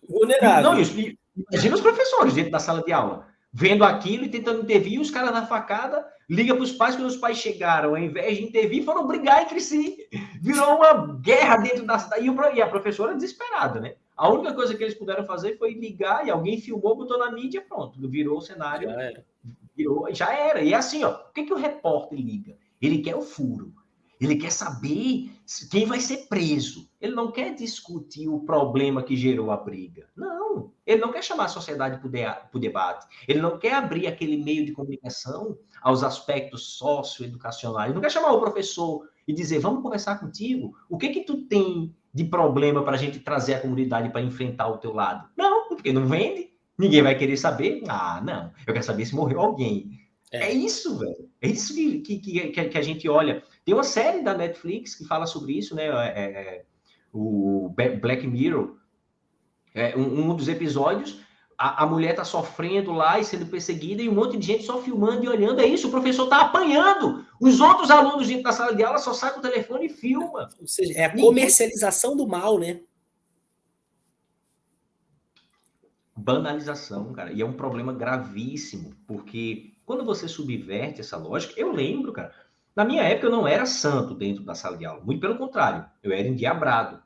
B: não,
A: vulnerável.
B: imagina os professores dentro da sala de aula, vendo aquilo e tentando intervir, os caras na facada, liga para os pais, quando os pais chegaram, ao invés de intervir, foram brigar entre si. Virou uma guerra dentro da cidade. E a professora desesperada, né? A única coisa que eles puderam fazer foi ligar e alguém filmou, botou na mídia, pronto. Virou o cenário.
A: Já era.
B: Já era. E assim, ó, por que o repórter liga? Ele quer o furo. Ele quer saber quem vai ser preso. Ele não quer discutir o problema que gerou a briga. Não. Ele não quer chamar a sociedade para o debate. Ele não quer abrir aquele meio de comunicação aos aspectos socioeducacionais. Ele não quer chamar o professor e dizer, vamos conversar contigo. O que tu tem de problema para a gente trazer a comunidade para enfrentar o teu lado? Não, porque não vende. Ninguém vai querer saber. Ah, não. Eu quero saber se morreu alguém. É isso, velho. É isso que a gente olha. Tem uma série da Netflix que fala sobre isso, né? O Black Mirror. Um dos episódios, a mulher tá sofrendo lá e sendo perseguida e um monte de gente só filmando e olhando. É isso, o professor tá apanhando. Os outros alunos dentro da sala de aula só sacam o telefone e filma.
A: Ou seja, é a comercialização do mal, né?
B: Banalização, cara. E é um problema gravíssimo, porque quando você subverte essa lógica, eu lembro, cara, na minha época eu não era santo dentro da sala de aula, muito pelo contrário, eu era endiabrado.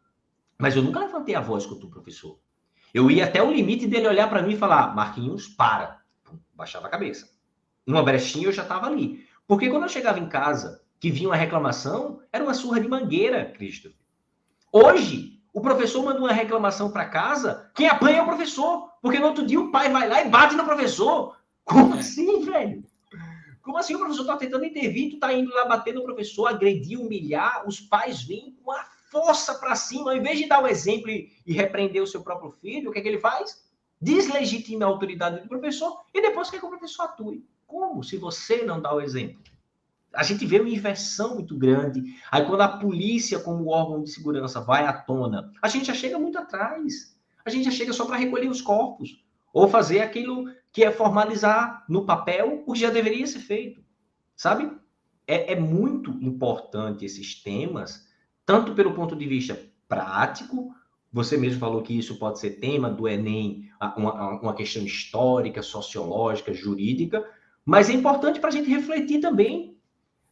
B: Mas eu nunca levantei a voz contra o professor. Eu ia até o limite dele olhar para mim e falar, Marquinhos, para. Baixava a cabeça. Numa brechinha eu já estava ali. Porque quando eu chegava em casa, que vinha uma reclamação, era uma surra de mangueira, Cristo. Hoje, o professor manda uma reclamação para casa, quem apanha é o professor. Porque no outro dia o pai vai lá e bate no professor. Como assim, velho? Como assim o professor está tentando intervir, tu tá indo lá bater no professor, agredir, humilhar, os pais vêm com a força para cima, ao invés de dar o exemplo e repreender o seu próprio filho, o que é que ele faz? Deslegitima a autoridade do professor e depois quer que o professor atue. Como? Se você não dá o exemplo. A gente vê uma inversão muito grande. Aí quando a polícia, como órgão de segurança, vai à tona, a gente já chega muito atrás. A gente já chega só para recolher os corpos. Ou fazer aquilo que é formalizar no papel o que já deveria ser feito. Sabe? É muito importante esses temas, tanto pelo ponto de vista prático, você mesmo falou que isso pode ser tema do Enem, uma questão histórica, sociológica, jurídica, mas é importante para a gente refletir também.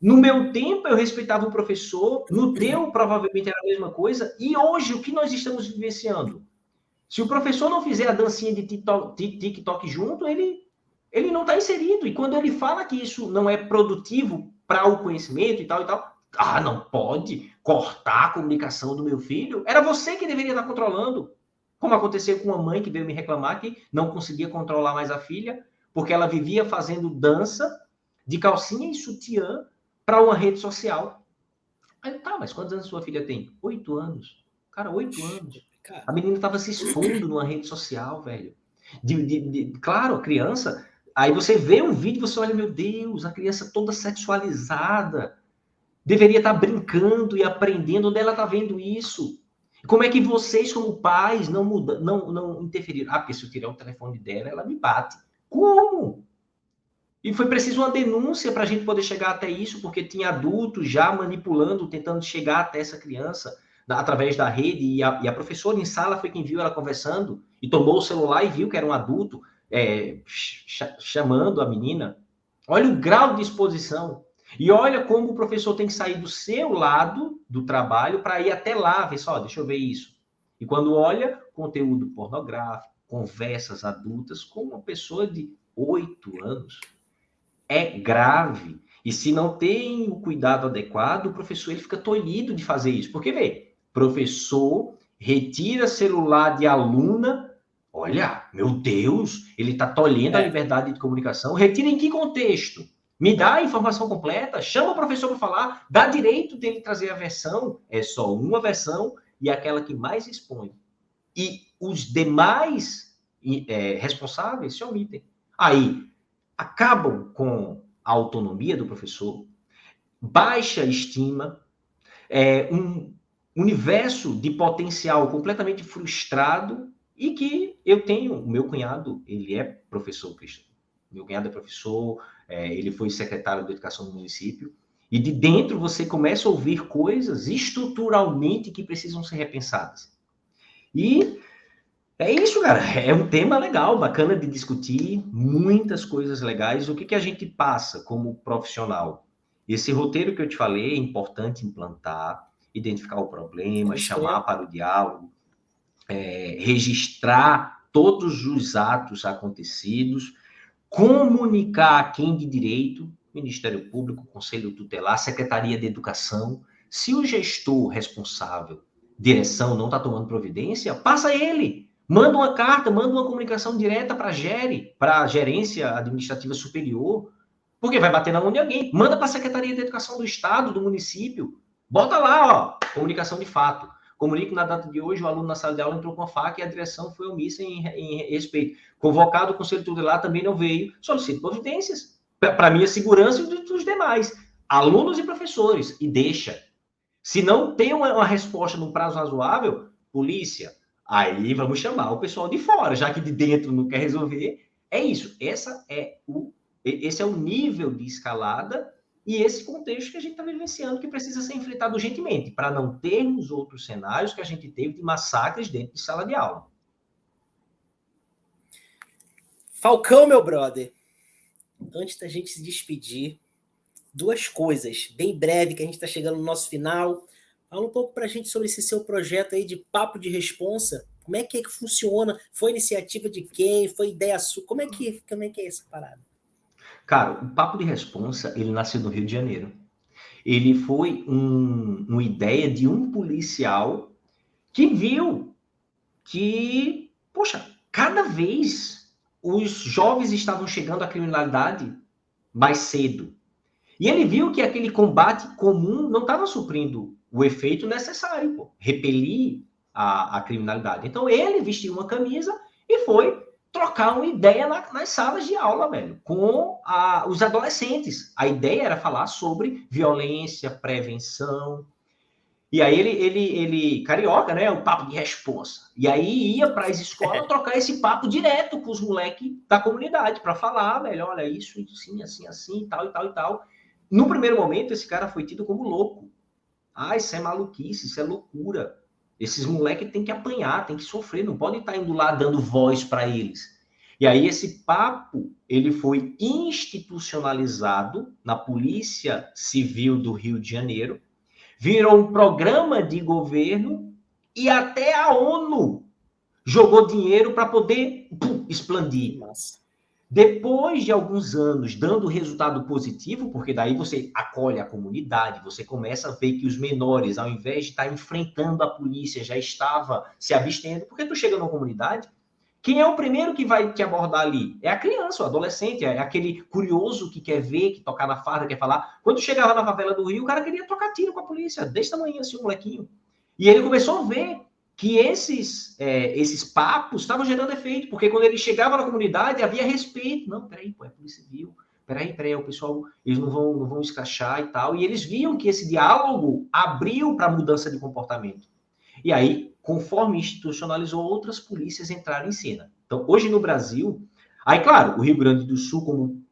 B: No meu tempo, eu respeitava o professor, no teu, provavelmente era a mesma coisa, e hoje, o que nós estamos vivenciando? Se o professor não fizer a dancinha de TikTok junto, ele não está inserido. E quando ele fala que isso não é produtivo para o conhecimento e tal, não pode cortar a comunicação do meu filho. Era você que deveria estar controlando. Como aconteceu com uma mãe que veio me reclamar que não conseguia controlar mais a filha, porque ela vivia fazendo dança de calcinha e sutiã para uma rede social. Aí, tá, mas quantos anos sua filha tem? 8 anos. Cara, 8 anos. A menina estava se expondo numa rede social, velho. Claro, a criança... Aí você vê um vídeo e você olha, meu Deus, a criança toda sexualizada. Deveria estar brincando e aprendendo. Onde ela está vendo isso? Como é que vocês, como pais, não interferiram? Ah, porque se eu tirar o telefone dela, ela me bate. Como? E foi preciso uma denúncia para a gente poder chegar até isso, porque tinha adultos já manipulando, tentando chegar até essa criança através da rede, e a professora em sala foi quem viu ela conversando, e tomou o celular e viu que era um adulto chamando a menina. Olha o grau de exposição. E olha como o professor tem que sair do seu lado do trabalho para ir até lá, ver só, deixa eu ver isso. E quando olha, conteúdo pornográfico, conversas adultas com uma pessoa de 8 anos. É grave. E se não tem o cuidado adequado, o professor ele fica tolhido de fazer isso. Porque, vê, professor retira celular de aluna, olha, meu Deus, ele está tolhendo a liberdade de comunicação. Retira em que contexto? Me dá a informação completa, chama o professor para falar, dá direito dele trazer a versão, é só uma versão e aquela que mais expõe. E os demais responsáveis se omitem. Aí, acabam com a autonomia do professor, baixa estima, um universo de potencial completamente frustrado e que eu tenho, o meu cunhado, ele é professor, Cristian. Meu cunhado é professor, ele foi secretário de educação do município, e de dentro você começa a ouvir coisas estruturalmente que precisam ser repensadas. E é isso, cara. É um tema legal, bacana de discutir, muitas coisas legais. O que a gente passa como profissional? Esse roteiro que eu te falei é importante implantar, identificar o problema,
A: Deve
B: chamar
A: ser.
B: para o diálogo, registrar todos os atos acontecidos, comunicar a quem de direito, Ministério Público, Conselho Tutelar, Secretaria de Educação. Se o gestor responsável, direção, não está tomando providência, passa ele. Manda uma carta, manda uma comunicação direta para a gerência administrativa superior, porque vai bater na mão de alguém. Manda para a Secretaria de Educação do Estado, do município. Bota lá, ó, comunicação de fato. Comunique na data de hoje, o aluno na sala de aula entrou com a faca e a direção foi omissa em respeito. Convocado, o Conselho Tutelar também não veio. Solicite providências para minha segurança e dos demais, alunos e professores, e deixa. Se não tem uma resposta num prazo razoável, polícia, aí vamos chamar o pessoal de fora, já que de dentro não quer resolver. É isso. Esse é o nível de escalada e esse contexto que a gente está vivenciando, que precisa ser enfrentado urgentemente, para não termos outros cenários que a gente teve de massacres dentro de sala de aula.
A: Falcão, meu brother, antes da gente se despedir, duas coisas, bem breve, que a gente está chegando no nosso final. Fala um pouco para a gente sobre esse seu projeto aí de Papo de Responsa. Como é que funciona? Foi iniciativa de quem? Foi ideia sua? Como é que é essa parada?
B: Cara, o Papo de Responsa, ele nasceu no Rio de Janeiro. Ele foi uma ideia de um policial que viu que, poxa, cada vez os jovens estavam chegando à criminalidade mais cedo. E ele viu que aquele combate comum não estava suprindo o efeito necessário, pô, repelir a criminalidade. Então ele vestiu uma camisa e foi trocar uma ideia nas salas de aula, velho, com os adolescentes. A ideia era falar sobre violência, prevenção. E aí ele carioca, né? O papo de responsa. E aí ia para as escolas trocar esse papo direto com os moleques da comunidade para falar, velho, olha isso, sim, assim, assim, tal e tal e tal. No primeiro momento, esse cara foi tido como louco. Ah, isso é maluquice, isso é loucura. Esses moleques têm que apanhar, têm que sofrer, não podem estar indo lá dando voz para eles. E aí esse papo, ele foi institucionalizado na Polícia Civil do Rio de Janeiro, virou um programa de governo e até a ONU jogou dinheiro para poder expandir.
A: Massa.
B: Depois de alguns anos dando resultado positivo, porque daí você acolhe a comunidade, você começa a ver que os menores, ao invés de estar enfrentando a polícia, já estava se abstendo, porque tu chega numa comunidade, quem é o primeiro que vai te abordar ali? É a criança, o adolescente, é aquele curioso que quer ver, que tocar na farda, quer falar. Quando chegava na favela do Rio, o cara queria trocar tiro com a polícia, desse tamanho assim, um molequinho. E ele começou a ver que esses papos estavam gerando efeito, porque quando ele chegava na comunidade, havia respeito. Não, peraí, pô, é Polícia Civil. Peraí, o pessoal, eles não vão escrachar e tal. E eles viam que esse diálogo abriu para mudança de comportamento. E aí, conforme institucionalizou, outras polícias entraram em cena. Então, hoje no Brasil, aí, claro, o Rio Grande do Sul, como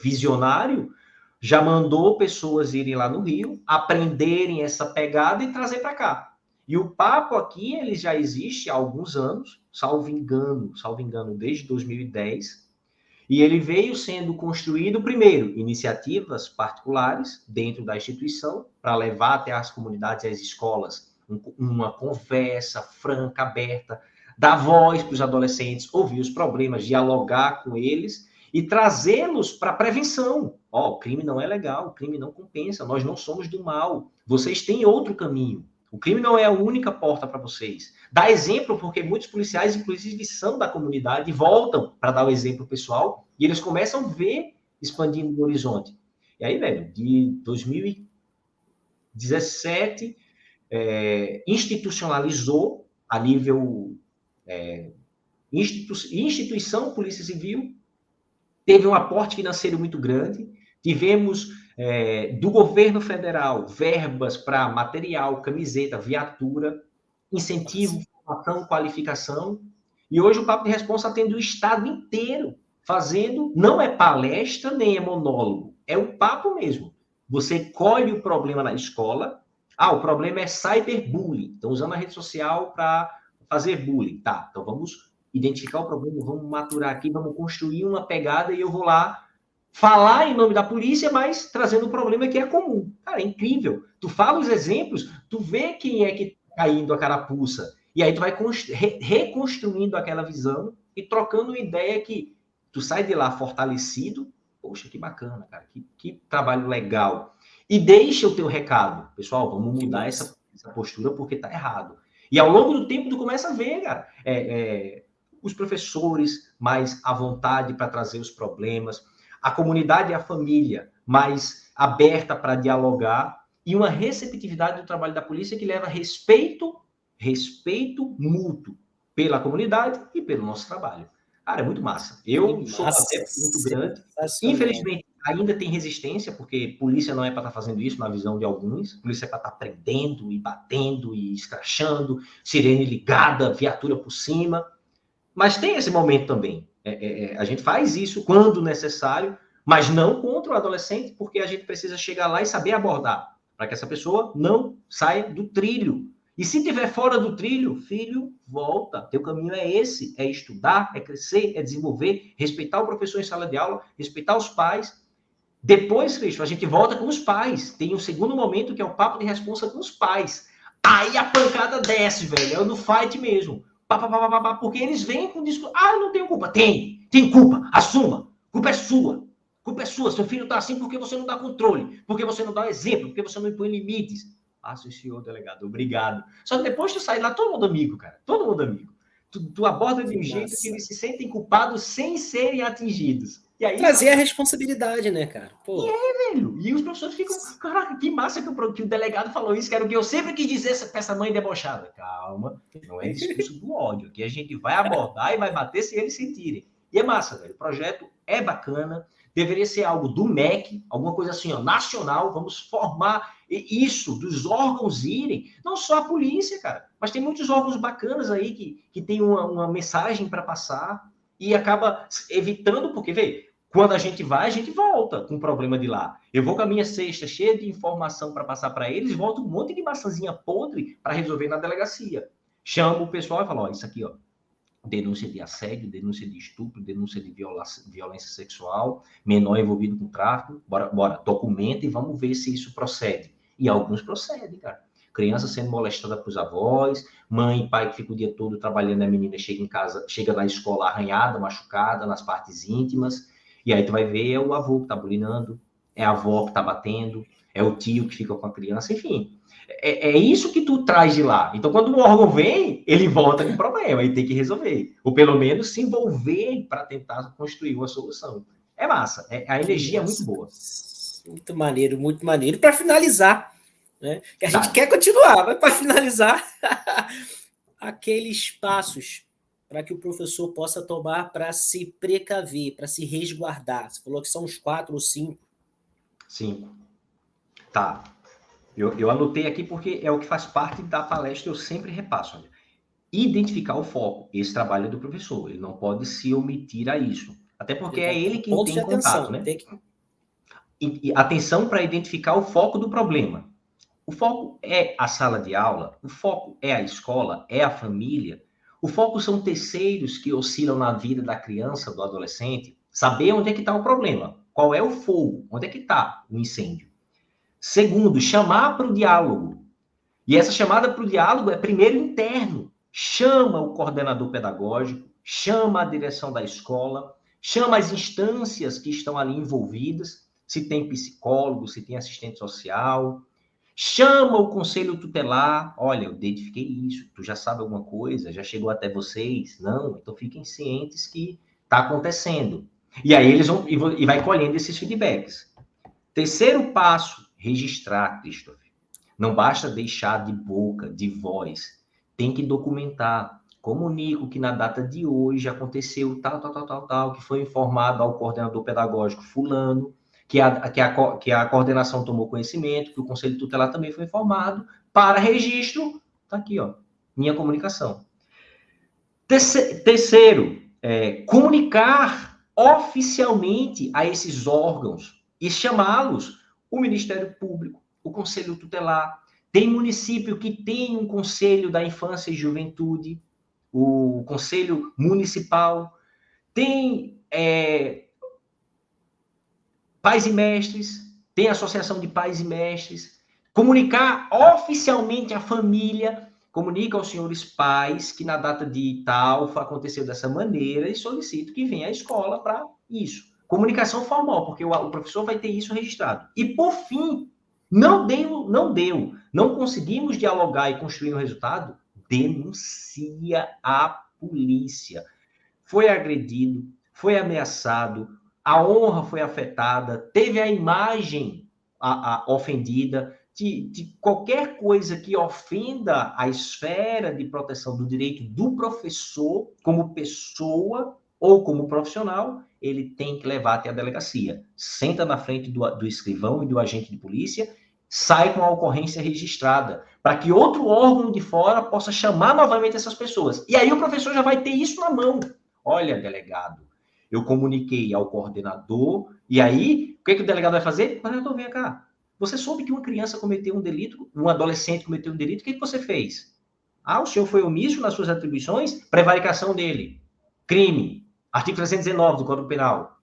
B: visionário, já mandou pessoas irem lá no Rio, aprenderem essa pegada e trazer para cá. E o papo aqui, ele já existe há alguns anos, salvo engano, desde 2010, e ele veio sendo construído, primeiro, iniciativas particulares dentro da instituição, para levar até as comunidades e as escolas uma conversa franca, aberta, dar voz para os adolescentes, ouvir os problemas, dialogar com eles e trazê-los para a prevenção. Ó, o crime não é legal, o crime não compensa, nós não somos do mal, vocês têm outro caminho. O crime não é a única porta para vocês. Dá exemplo, porque muitos policiais, inclusive, são da comunidade e voltam para dar o exemplo pessoal, e eles começam a ver expandindo o horizonte. E aí, velho, de 2017, institucionalizou a nível instituição Polícia Civil, teve um aporte financeiro muito grande, tivemos do governo federal verbas para material, camiseta, viatura, incentivo, formação, qualificação, e hoje o Papo de Responsa atende o estado inteiro, fazendo, não é palestra, nem é monólogo, é o papo mesmo. Você colhe o problema na escola, o problema é cyberbullying, estão usando a rede social para fazer bullying, tá, então vamos identificar o problema, vamos maturar aqui, vamos construir uma pegada e eu vou lá falar em nome da polícia, mas trazendo um problema que é comum. Cara, é incrível. Tu fala os exemplos, tu vê quem é que tá caindo a carapuça, e aí tu vai reconstruindo aquela visão e trocando uma ideia que tu sai de lá fortalecido. Poxa, que bacana, cara, que trabalho legal. E deixa o teu recado. Pessoal, vamos mudar essa postura porque tá errado. E ao longo do tempo tu começa a ver, cara, os professores mais à vontade para trazer os problemas, a comunidade e a família mais aberta para dialogar e uma receptividade do trabalho da polícia que leva respeito mútuo pela comunidade e pelo nosso trabalho. Cara, é muito massa. Eu sou adepto muito grande. Infelizmente, ainda tem resistência, porque polícia não é para estar fazendo isso na visão de alguns. Polícia é para estar prendendo e batendo e escrachando, sirene ligada, viatura por cima. Mas tem esse momento também. A gente faz isso quando necessário, mas não contra o adolescente, porque a gente precisa chegar lá e saber abordar, para que essa pessoa não saia do trilho. E se estiver fora do trilho, filho, volta. Teu caminho é esse, é estudar, é crescer, é desenvolver, respeitar o professor em sala de aula, respeitar os pais. Depois, Cristo, a gente volta com os pais. Tem um segundo momento que é o papo de responsa com os pais. Aí a pancada desce, velho. É o do fight mesmo. Porque eles vêm com o discurso. Eu não tenho culpa. Tem culpa. Assuma. Culpa é sua. Culpa é sua. Seu filho tá assim porque você não dá controle. Porque você não dá exemplo. Porque você não impõe limites. Sim, senhor delegado. Obrigado. Só que depois tu sai lá, todo mundo amigo, cara. Todo mundo amigo. Tu aborda de um jeito que eles se sentem culpados sem serem atingidos.
A: E aí, trazer a responsabilidade, né, cara?
B: Pô. Velho. E os professores ficam, caraca, que massa que o delegado falou isso, que era o que eu sempre quis dizer pra essa mãe debochada. Calma, não é discurso do ódio, que a gente vai abordar e vai bater se eles sentirem. E é massa, velho. O projeto é bacana, deveria ser algo do MEC, alguma coisa assim, nacional, vamos formar isso, dos órgãos irem, não só a polícia, cara, mas tem muitos órgãos bacanas aí que tem uma mensagem para passar e acaba evitando, porque, vê, quando a gente vai, a gente volta com o problema de lá. Eu vou com a minha cesta cheia de informação para passar para eles, volto com um monte de maçãzinha podre para resolver na delegacia. Chamo o pessoal e falo, isso aqui, denúncia de assédio, denúncia de estupro, denúncia de violência sexual, menor envolvido com tráfico, bora, documenta e vamos ver se isso procede. E alguns procedem, cara. Criança sendo molestada pelos avós, mãe e pai que fica o dia todo trabalhando, a menina chega em casa, chega na escola arranhada, machucada, nas partes íntimas, e aí tu vai ver, é o avô que tá bulinando, é a avó que tá batendo, é o tio que fica com a criança, enfim. É isso que tu traz de lá. Então, quando o órgão vem, ele volta com problema e tem que resolver. Ou pelo menos se envolver para tentar construir uma solução. É massa. A energia é muito boa.
A: Muito maneiro, muito maneiro. Para finalizar, né? Que a gente quer continuar, mas para finalizar, aqueles passos para que o professor possa tomar para se precaver, para se resguardar. Você falou que são uns 4 ou 5.
B: 5. Tá. Eu anotei aqui porque é o que faz parte da palestra, eu sempre repasso. Olha. Identificar o foco. Esse trabalho é do professor. Ele não pode se omitir a isso. Até porque é ele quem tem contato, né? E atenção para identificar o foco do problema. O foco é a sala de aula, o foco é a escola, é a família. O foco são terceiros que oscilam na vida da criança, do adolescente. Saber onde é que está o problema. Qual é o fogo? Onde é que está o incêndio? Segundo, chamar para o diálogo. E essa chamada para o diálogo é primeiro interno. Chama o coordenador pedagógico, chama a direção da escola, chama as instâncias que estão ali envolvidas, se tem psicólogo, se tem assistente social, chama o conselho tutelar, olha, eu identifiquei isso, tu já sabe alguma coisa, já chegou até vocês? Não? Então fiquem cientes que está acontecendo. E aí eles vão e vai colhendo esses feedbacks. Terceiro passo, registrar, Christopher. Não basta deixar de boca, de voz. Tem que documentar. Comunico que na data de hoje aconteceu tal, que foi informado ao coordenador pedagógico fulano, que a coordenação tomou conhecimento, que o conselho tutelar também foi informado, para registro, tá aqui, ó, minha comunicação. Terceiro, comunicar oficialmente a esses órgãos e chamá-los, o Ministério Público, o Conselho Tutelar. Tem município que tem um Conselho da Infância e Juventude, o Conselho Municipal, tem pais e mestres, tem associação de pais e mestres. Comunicar oficialmente à família, comunica aos senhores pais que na data de tal aconteceu dessa maneira e solicito que venha à escola para isso. Comunicação formal, porque o professor vai ter isso registrado. E, por fim, não conseguimos dialogar e construir um resultado, denuncia a polícia. Foi agredido, foi ameaçado, a honra foi afetada, teve a imagem ofendida, de qualquer coisa que ofenda a esfera de proteção do direito do professor como pessoa ou como profissional, ele tem que levar até a delegacia. Senta na frente do escrivão e do agente de polícia, sai com a ocorrência registrada, para que outro órgão de fora possa chamar novamente essas pessoas. E aí o professor já vai ter isso na mão. Olha, delegado, eu comuniquei ao coordenador, e aí, o que o delegado vai fazer? O coordenador, vem cá. Você soube que uma criança cometeu um delito, um adolescente cometeu um delito, o que você fez? Ah, o senhor foi omisso nas suas atribuições? Prevaricação dele. Crime. Artigo 319 do Código Penal.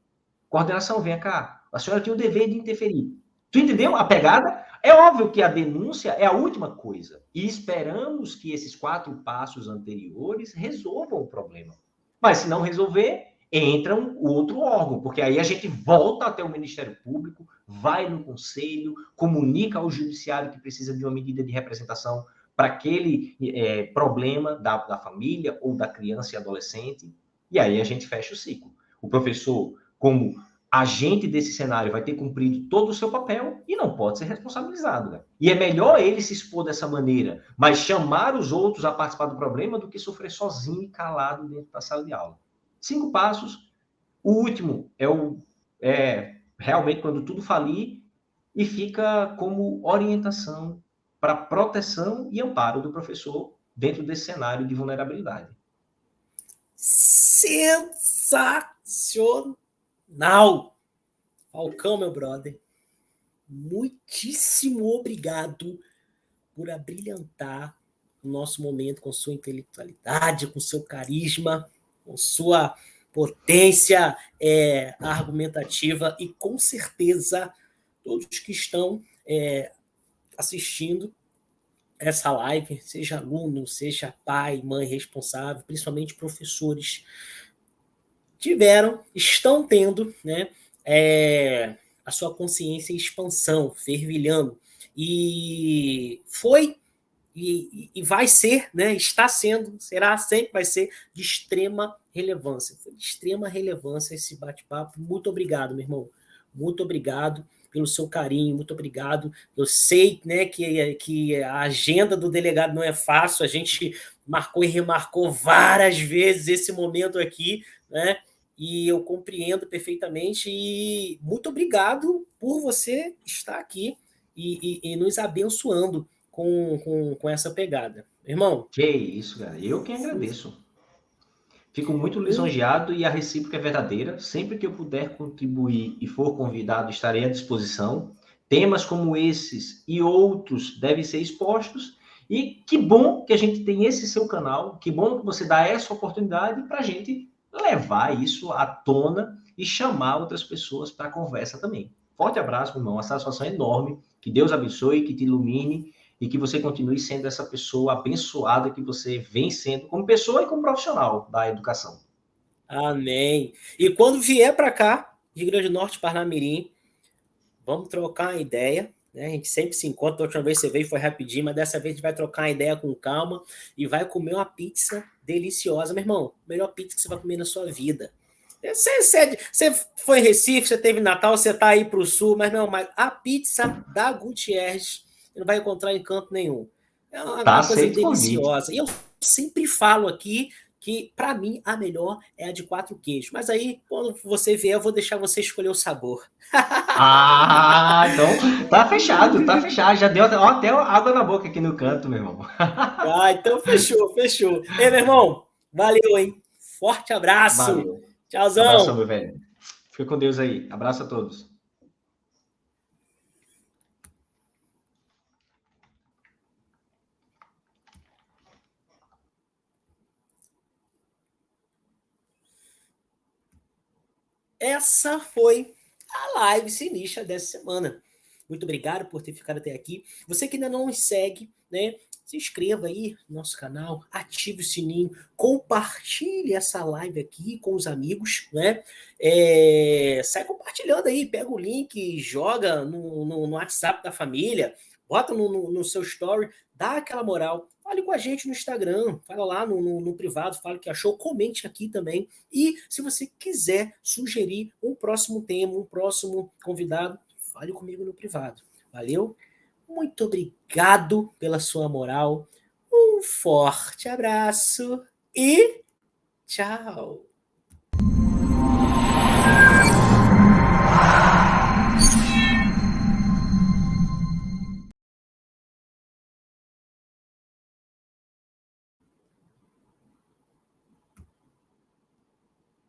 B: Coordenação, vem cá. A senhora tem o dever de interferir. Tu entendeu a pegada? É óbvio que a denúncia é a última coisa. E esperamos que esses 4 passos anteriores resolvam o problema. Mas se não resolver, entra um outro órgão, porque aí a gente volta até o Ministério Público, vai no conselho, comunica ao judiciário que precisa de uma medida de representação para aquele problema da família ou da criança e adolescente, e aí a gente fecha o ciclo. O professor, como agente desse cenário, vai ter cumprido todo o seu papel e não pode ser responsabilizado. Né? E é melhor ele se expor dessa maneira, mas chamar os outros a participar do problema do que sofrer sozinho e calado dentro da sala de aula. 5 passos. O último é realmente quando tudo falir e fica como orientação para proteção e amparo do professor dentro desse cenário de vulnerabilidade.
A: Sensacional! Falcão, meu brother, muitíssimo obrigado por abrilhantar o nosso momento com sua intelectualidade, com seu carisma, com sua potência argumentativa e, com certeza, todos que estão assistindo essa live, seja aluno, seja pai, mãe responsável, principalmente professores, estão tendo, né, a sua consciência em expansão, fervilhando. E foi e vai ser, né, está sendo, será, sempre vai ser de extrema relevância. Foi de extrema relevância esse bate-papo. Muito obrigado, meu irmão. Muito obrigado pelo seu carinho, muito obrigado. Eu sei, né, que a agenda do delegado não é fácil, a gente marcou e remarcou várias vezes esse momento aqui, né? E eu compreendo perfeitamente. E muito obrigado por você estar aqui e nos abençoando com essa pegada. Irmão?
B: Que isso, cara. Eu que agradeço. Fico muito lisonjeado e a recíproca é verdadeira. Sempre que eu puder contribuir e for convidado, estarei à disposição. Temas como esses e outros devem ser expostos. E que bom que a gente tem esse seu canal, que bom que você dá essa oportunidade para a gente levar isso à tona e chamar outras pessoas para a conversa também. Forte abraço, meu irmão. Uma satisfação enorme. Que Deus abençoe, que te ilumine e que você continue sendo essa pessoa abençoada que você vem sendo como pessoa e como profissional da educação.
A: Amém. E quando vier para cá, Rio Grande do Norte, Parnamirim, vamos trocar uma ideia. Né? A gente sempre se encontra. Da última vez você veio foi rapidinho, mas dessa vez a gente vai trocar uma ideia com calma e vai comer uma pizza deliciosa. Meu irmão, melhor pizza que você vai comer na sua vida. Você foi em Recife, você teve Natal, você tá aí pro sul, mas não, mas a pizza da Gutierrez você não vai encontrar em canto nenhum. É
B: Tá
A: uma coisa
B: aceito o convite.
A: deliciosa. E eu sempre falo aqui que, para mim, a melhor é a de 4 queijos. Mas aí, quando você vier, eu vou deixar você escolher o sabor.
B: Ah, então tá fechado, tá fechado. Já deu até água na boca aqui no canto, meu irmão.
A: Ah, então fechou, fechou. Ei, meu irmão, valeu, hein? Forte abraço.
B: Valeu. Abração,
A: Tchauzão.
B: meu velho. Fica com Deus aí. Abraço a todos.
A: Essa foi a live sinistra dessa semana. Muito obrigado por ter ficado até aqui. Você que ainda não nos segue, né? Se inscreva aí no nosso canal, ative o sininho, compartilhe essa live aqui com os amigos, né? Sai compartilhando aí, pega o link, joga no WhatsApp da família, bota no seu story, dá aquela moral. Fale com a gente no Instagram, fala lá no privado, fala o que achou, comente aqui também. E se você quiser sugerir um próximo tema, um próximo convidado, fale comigo no privado. Valeu? Muito obrigado pela sua moral. Um forte abraço e tchau.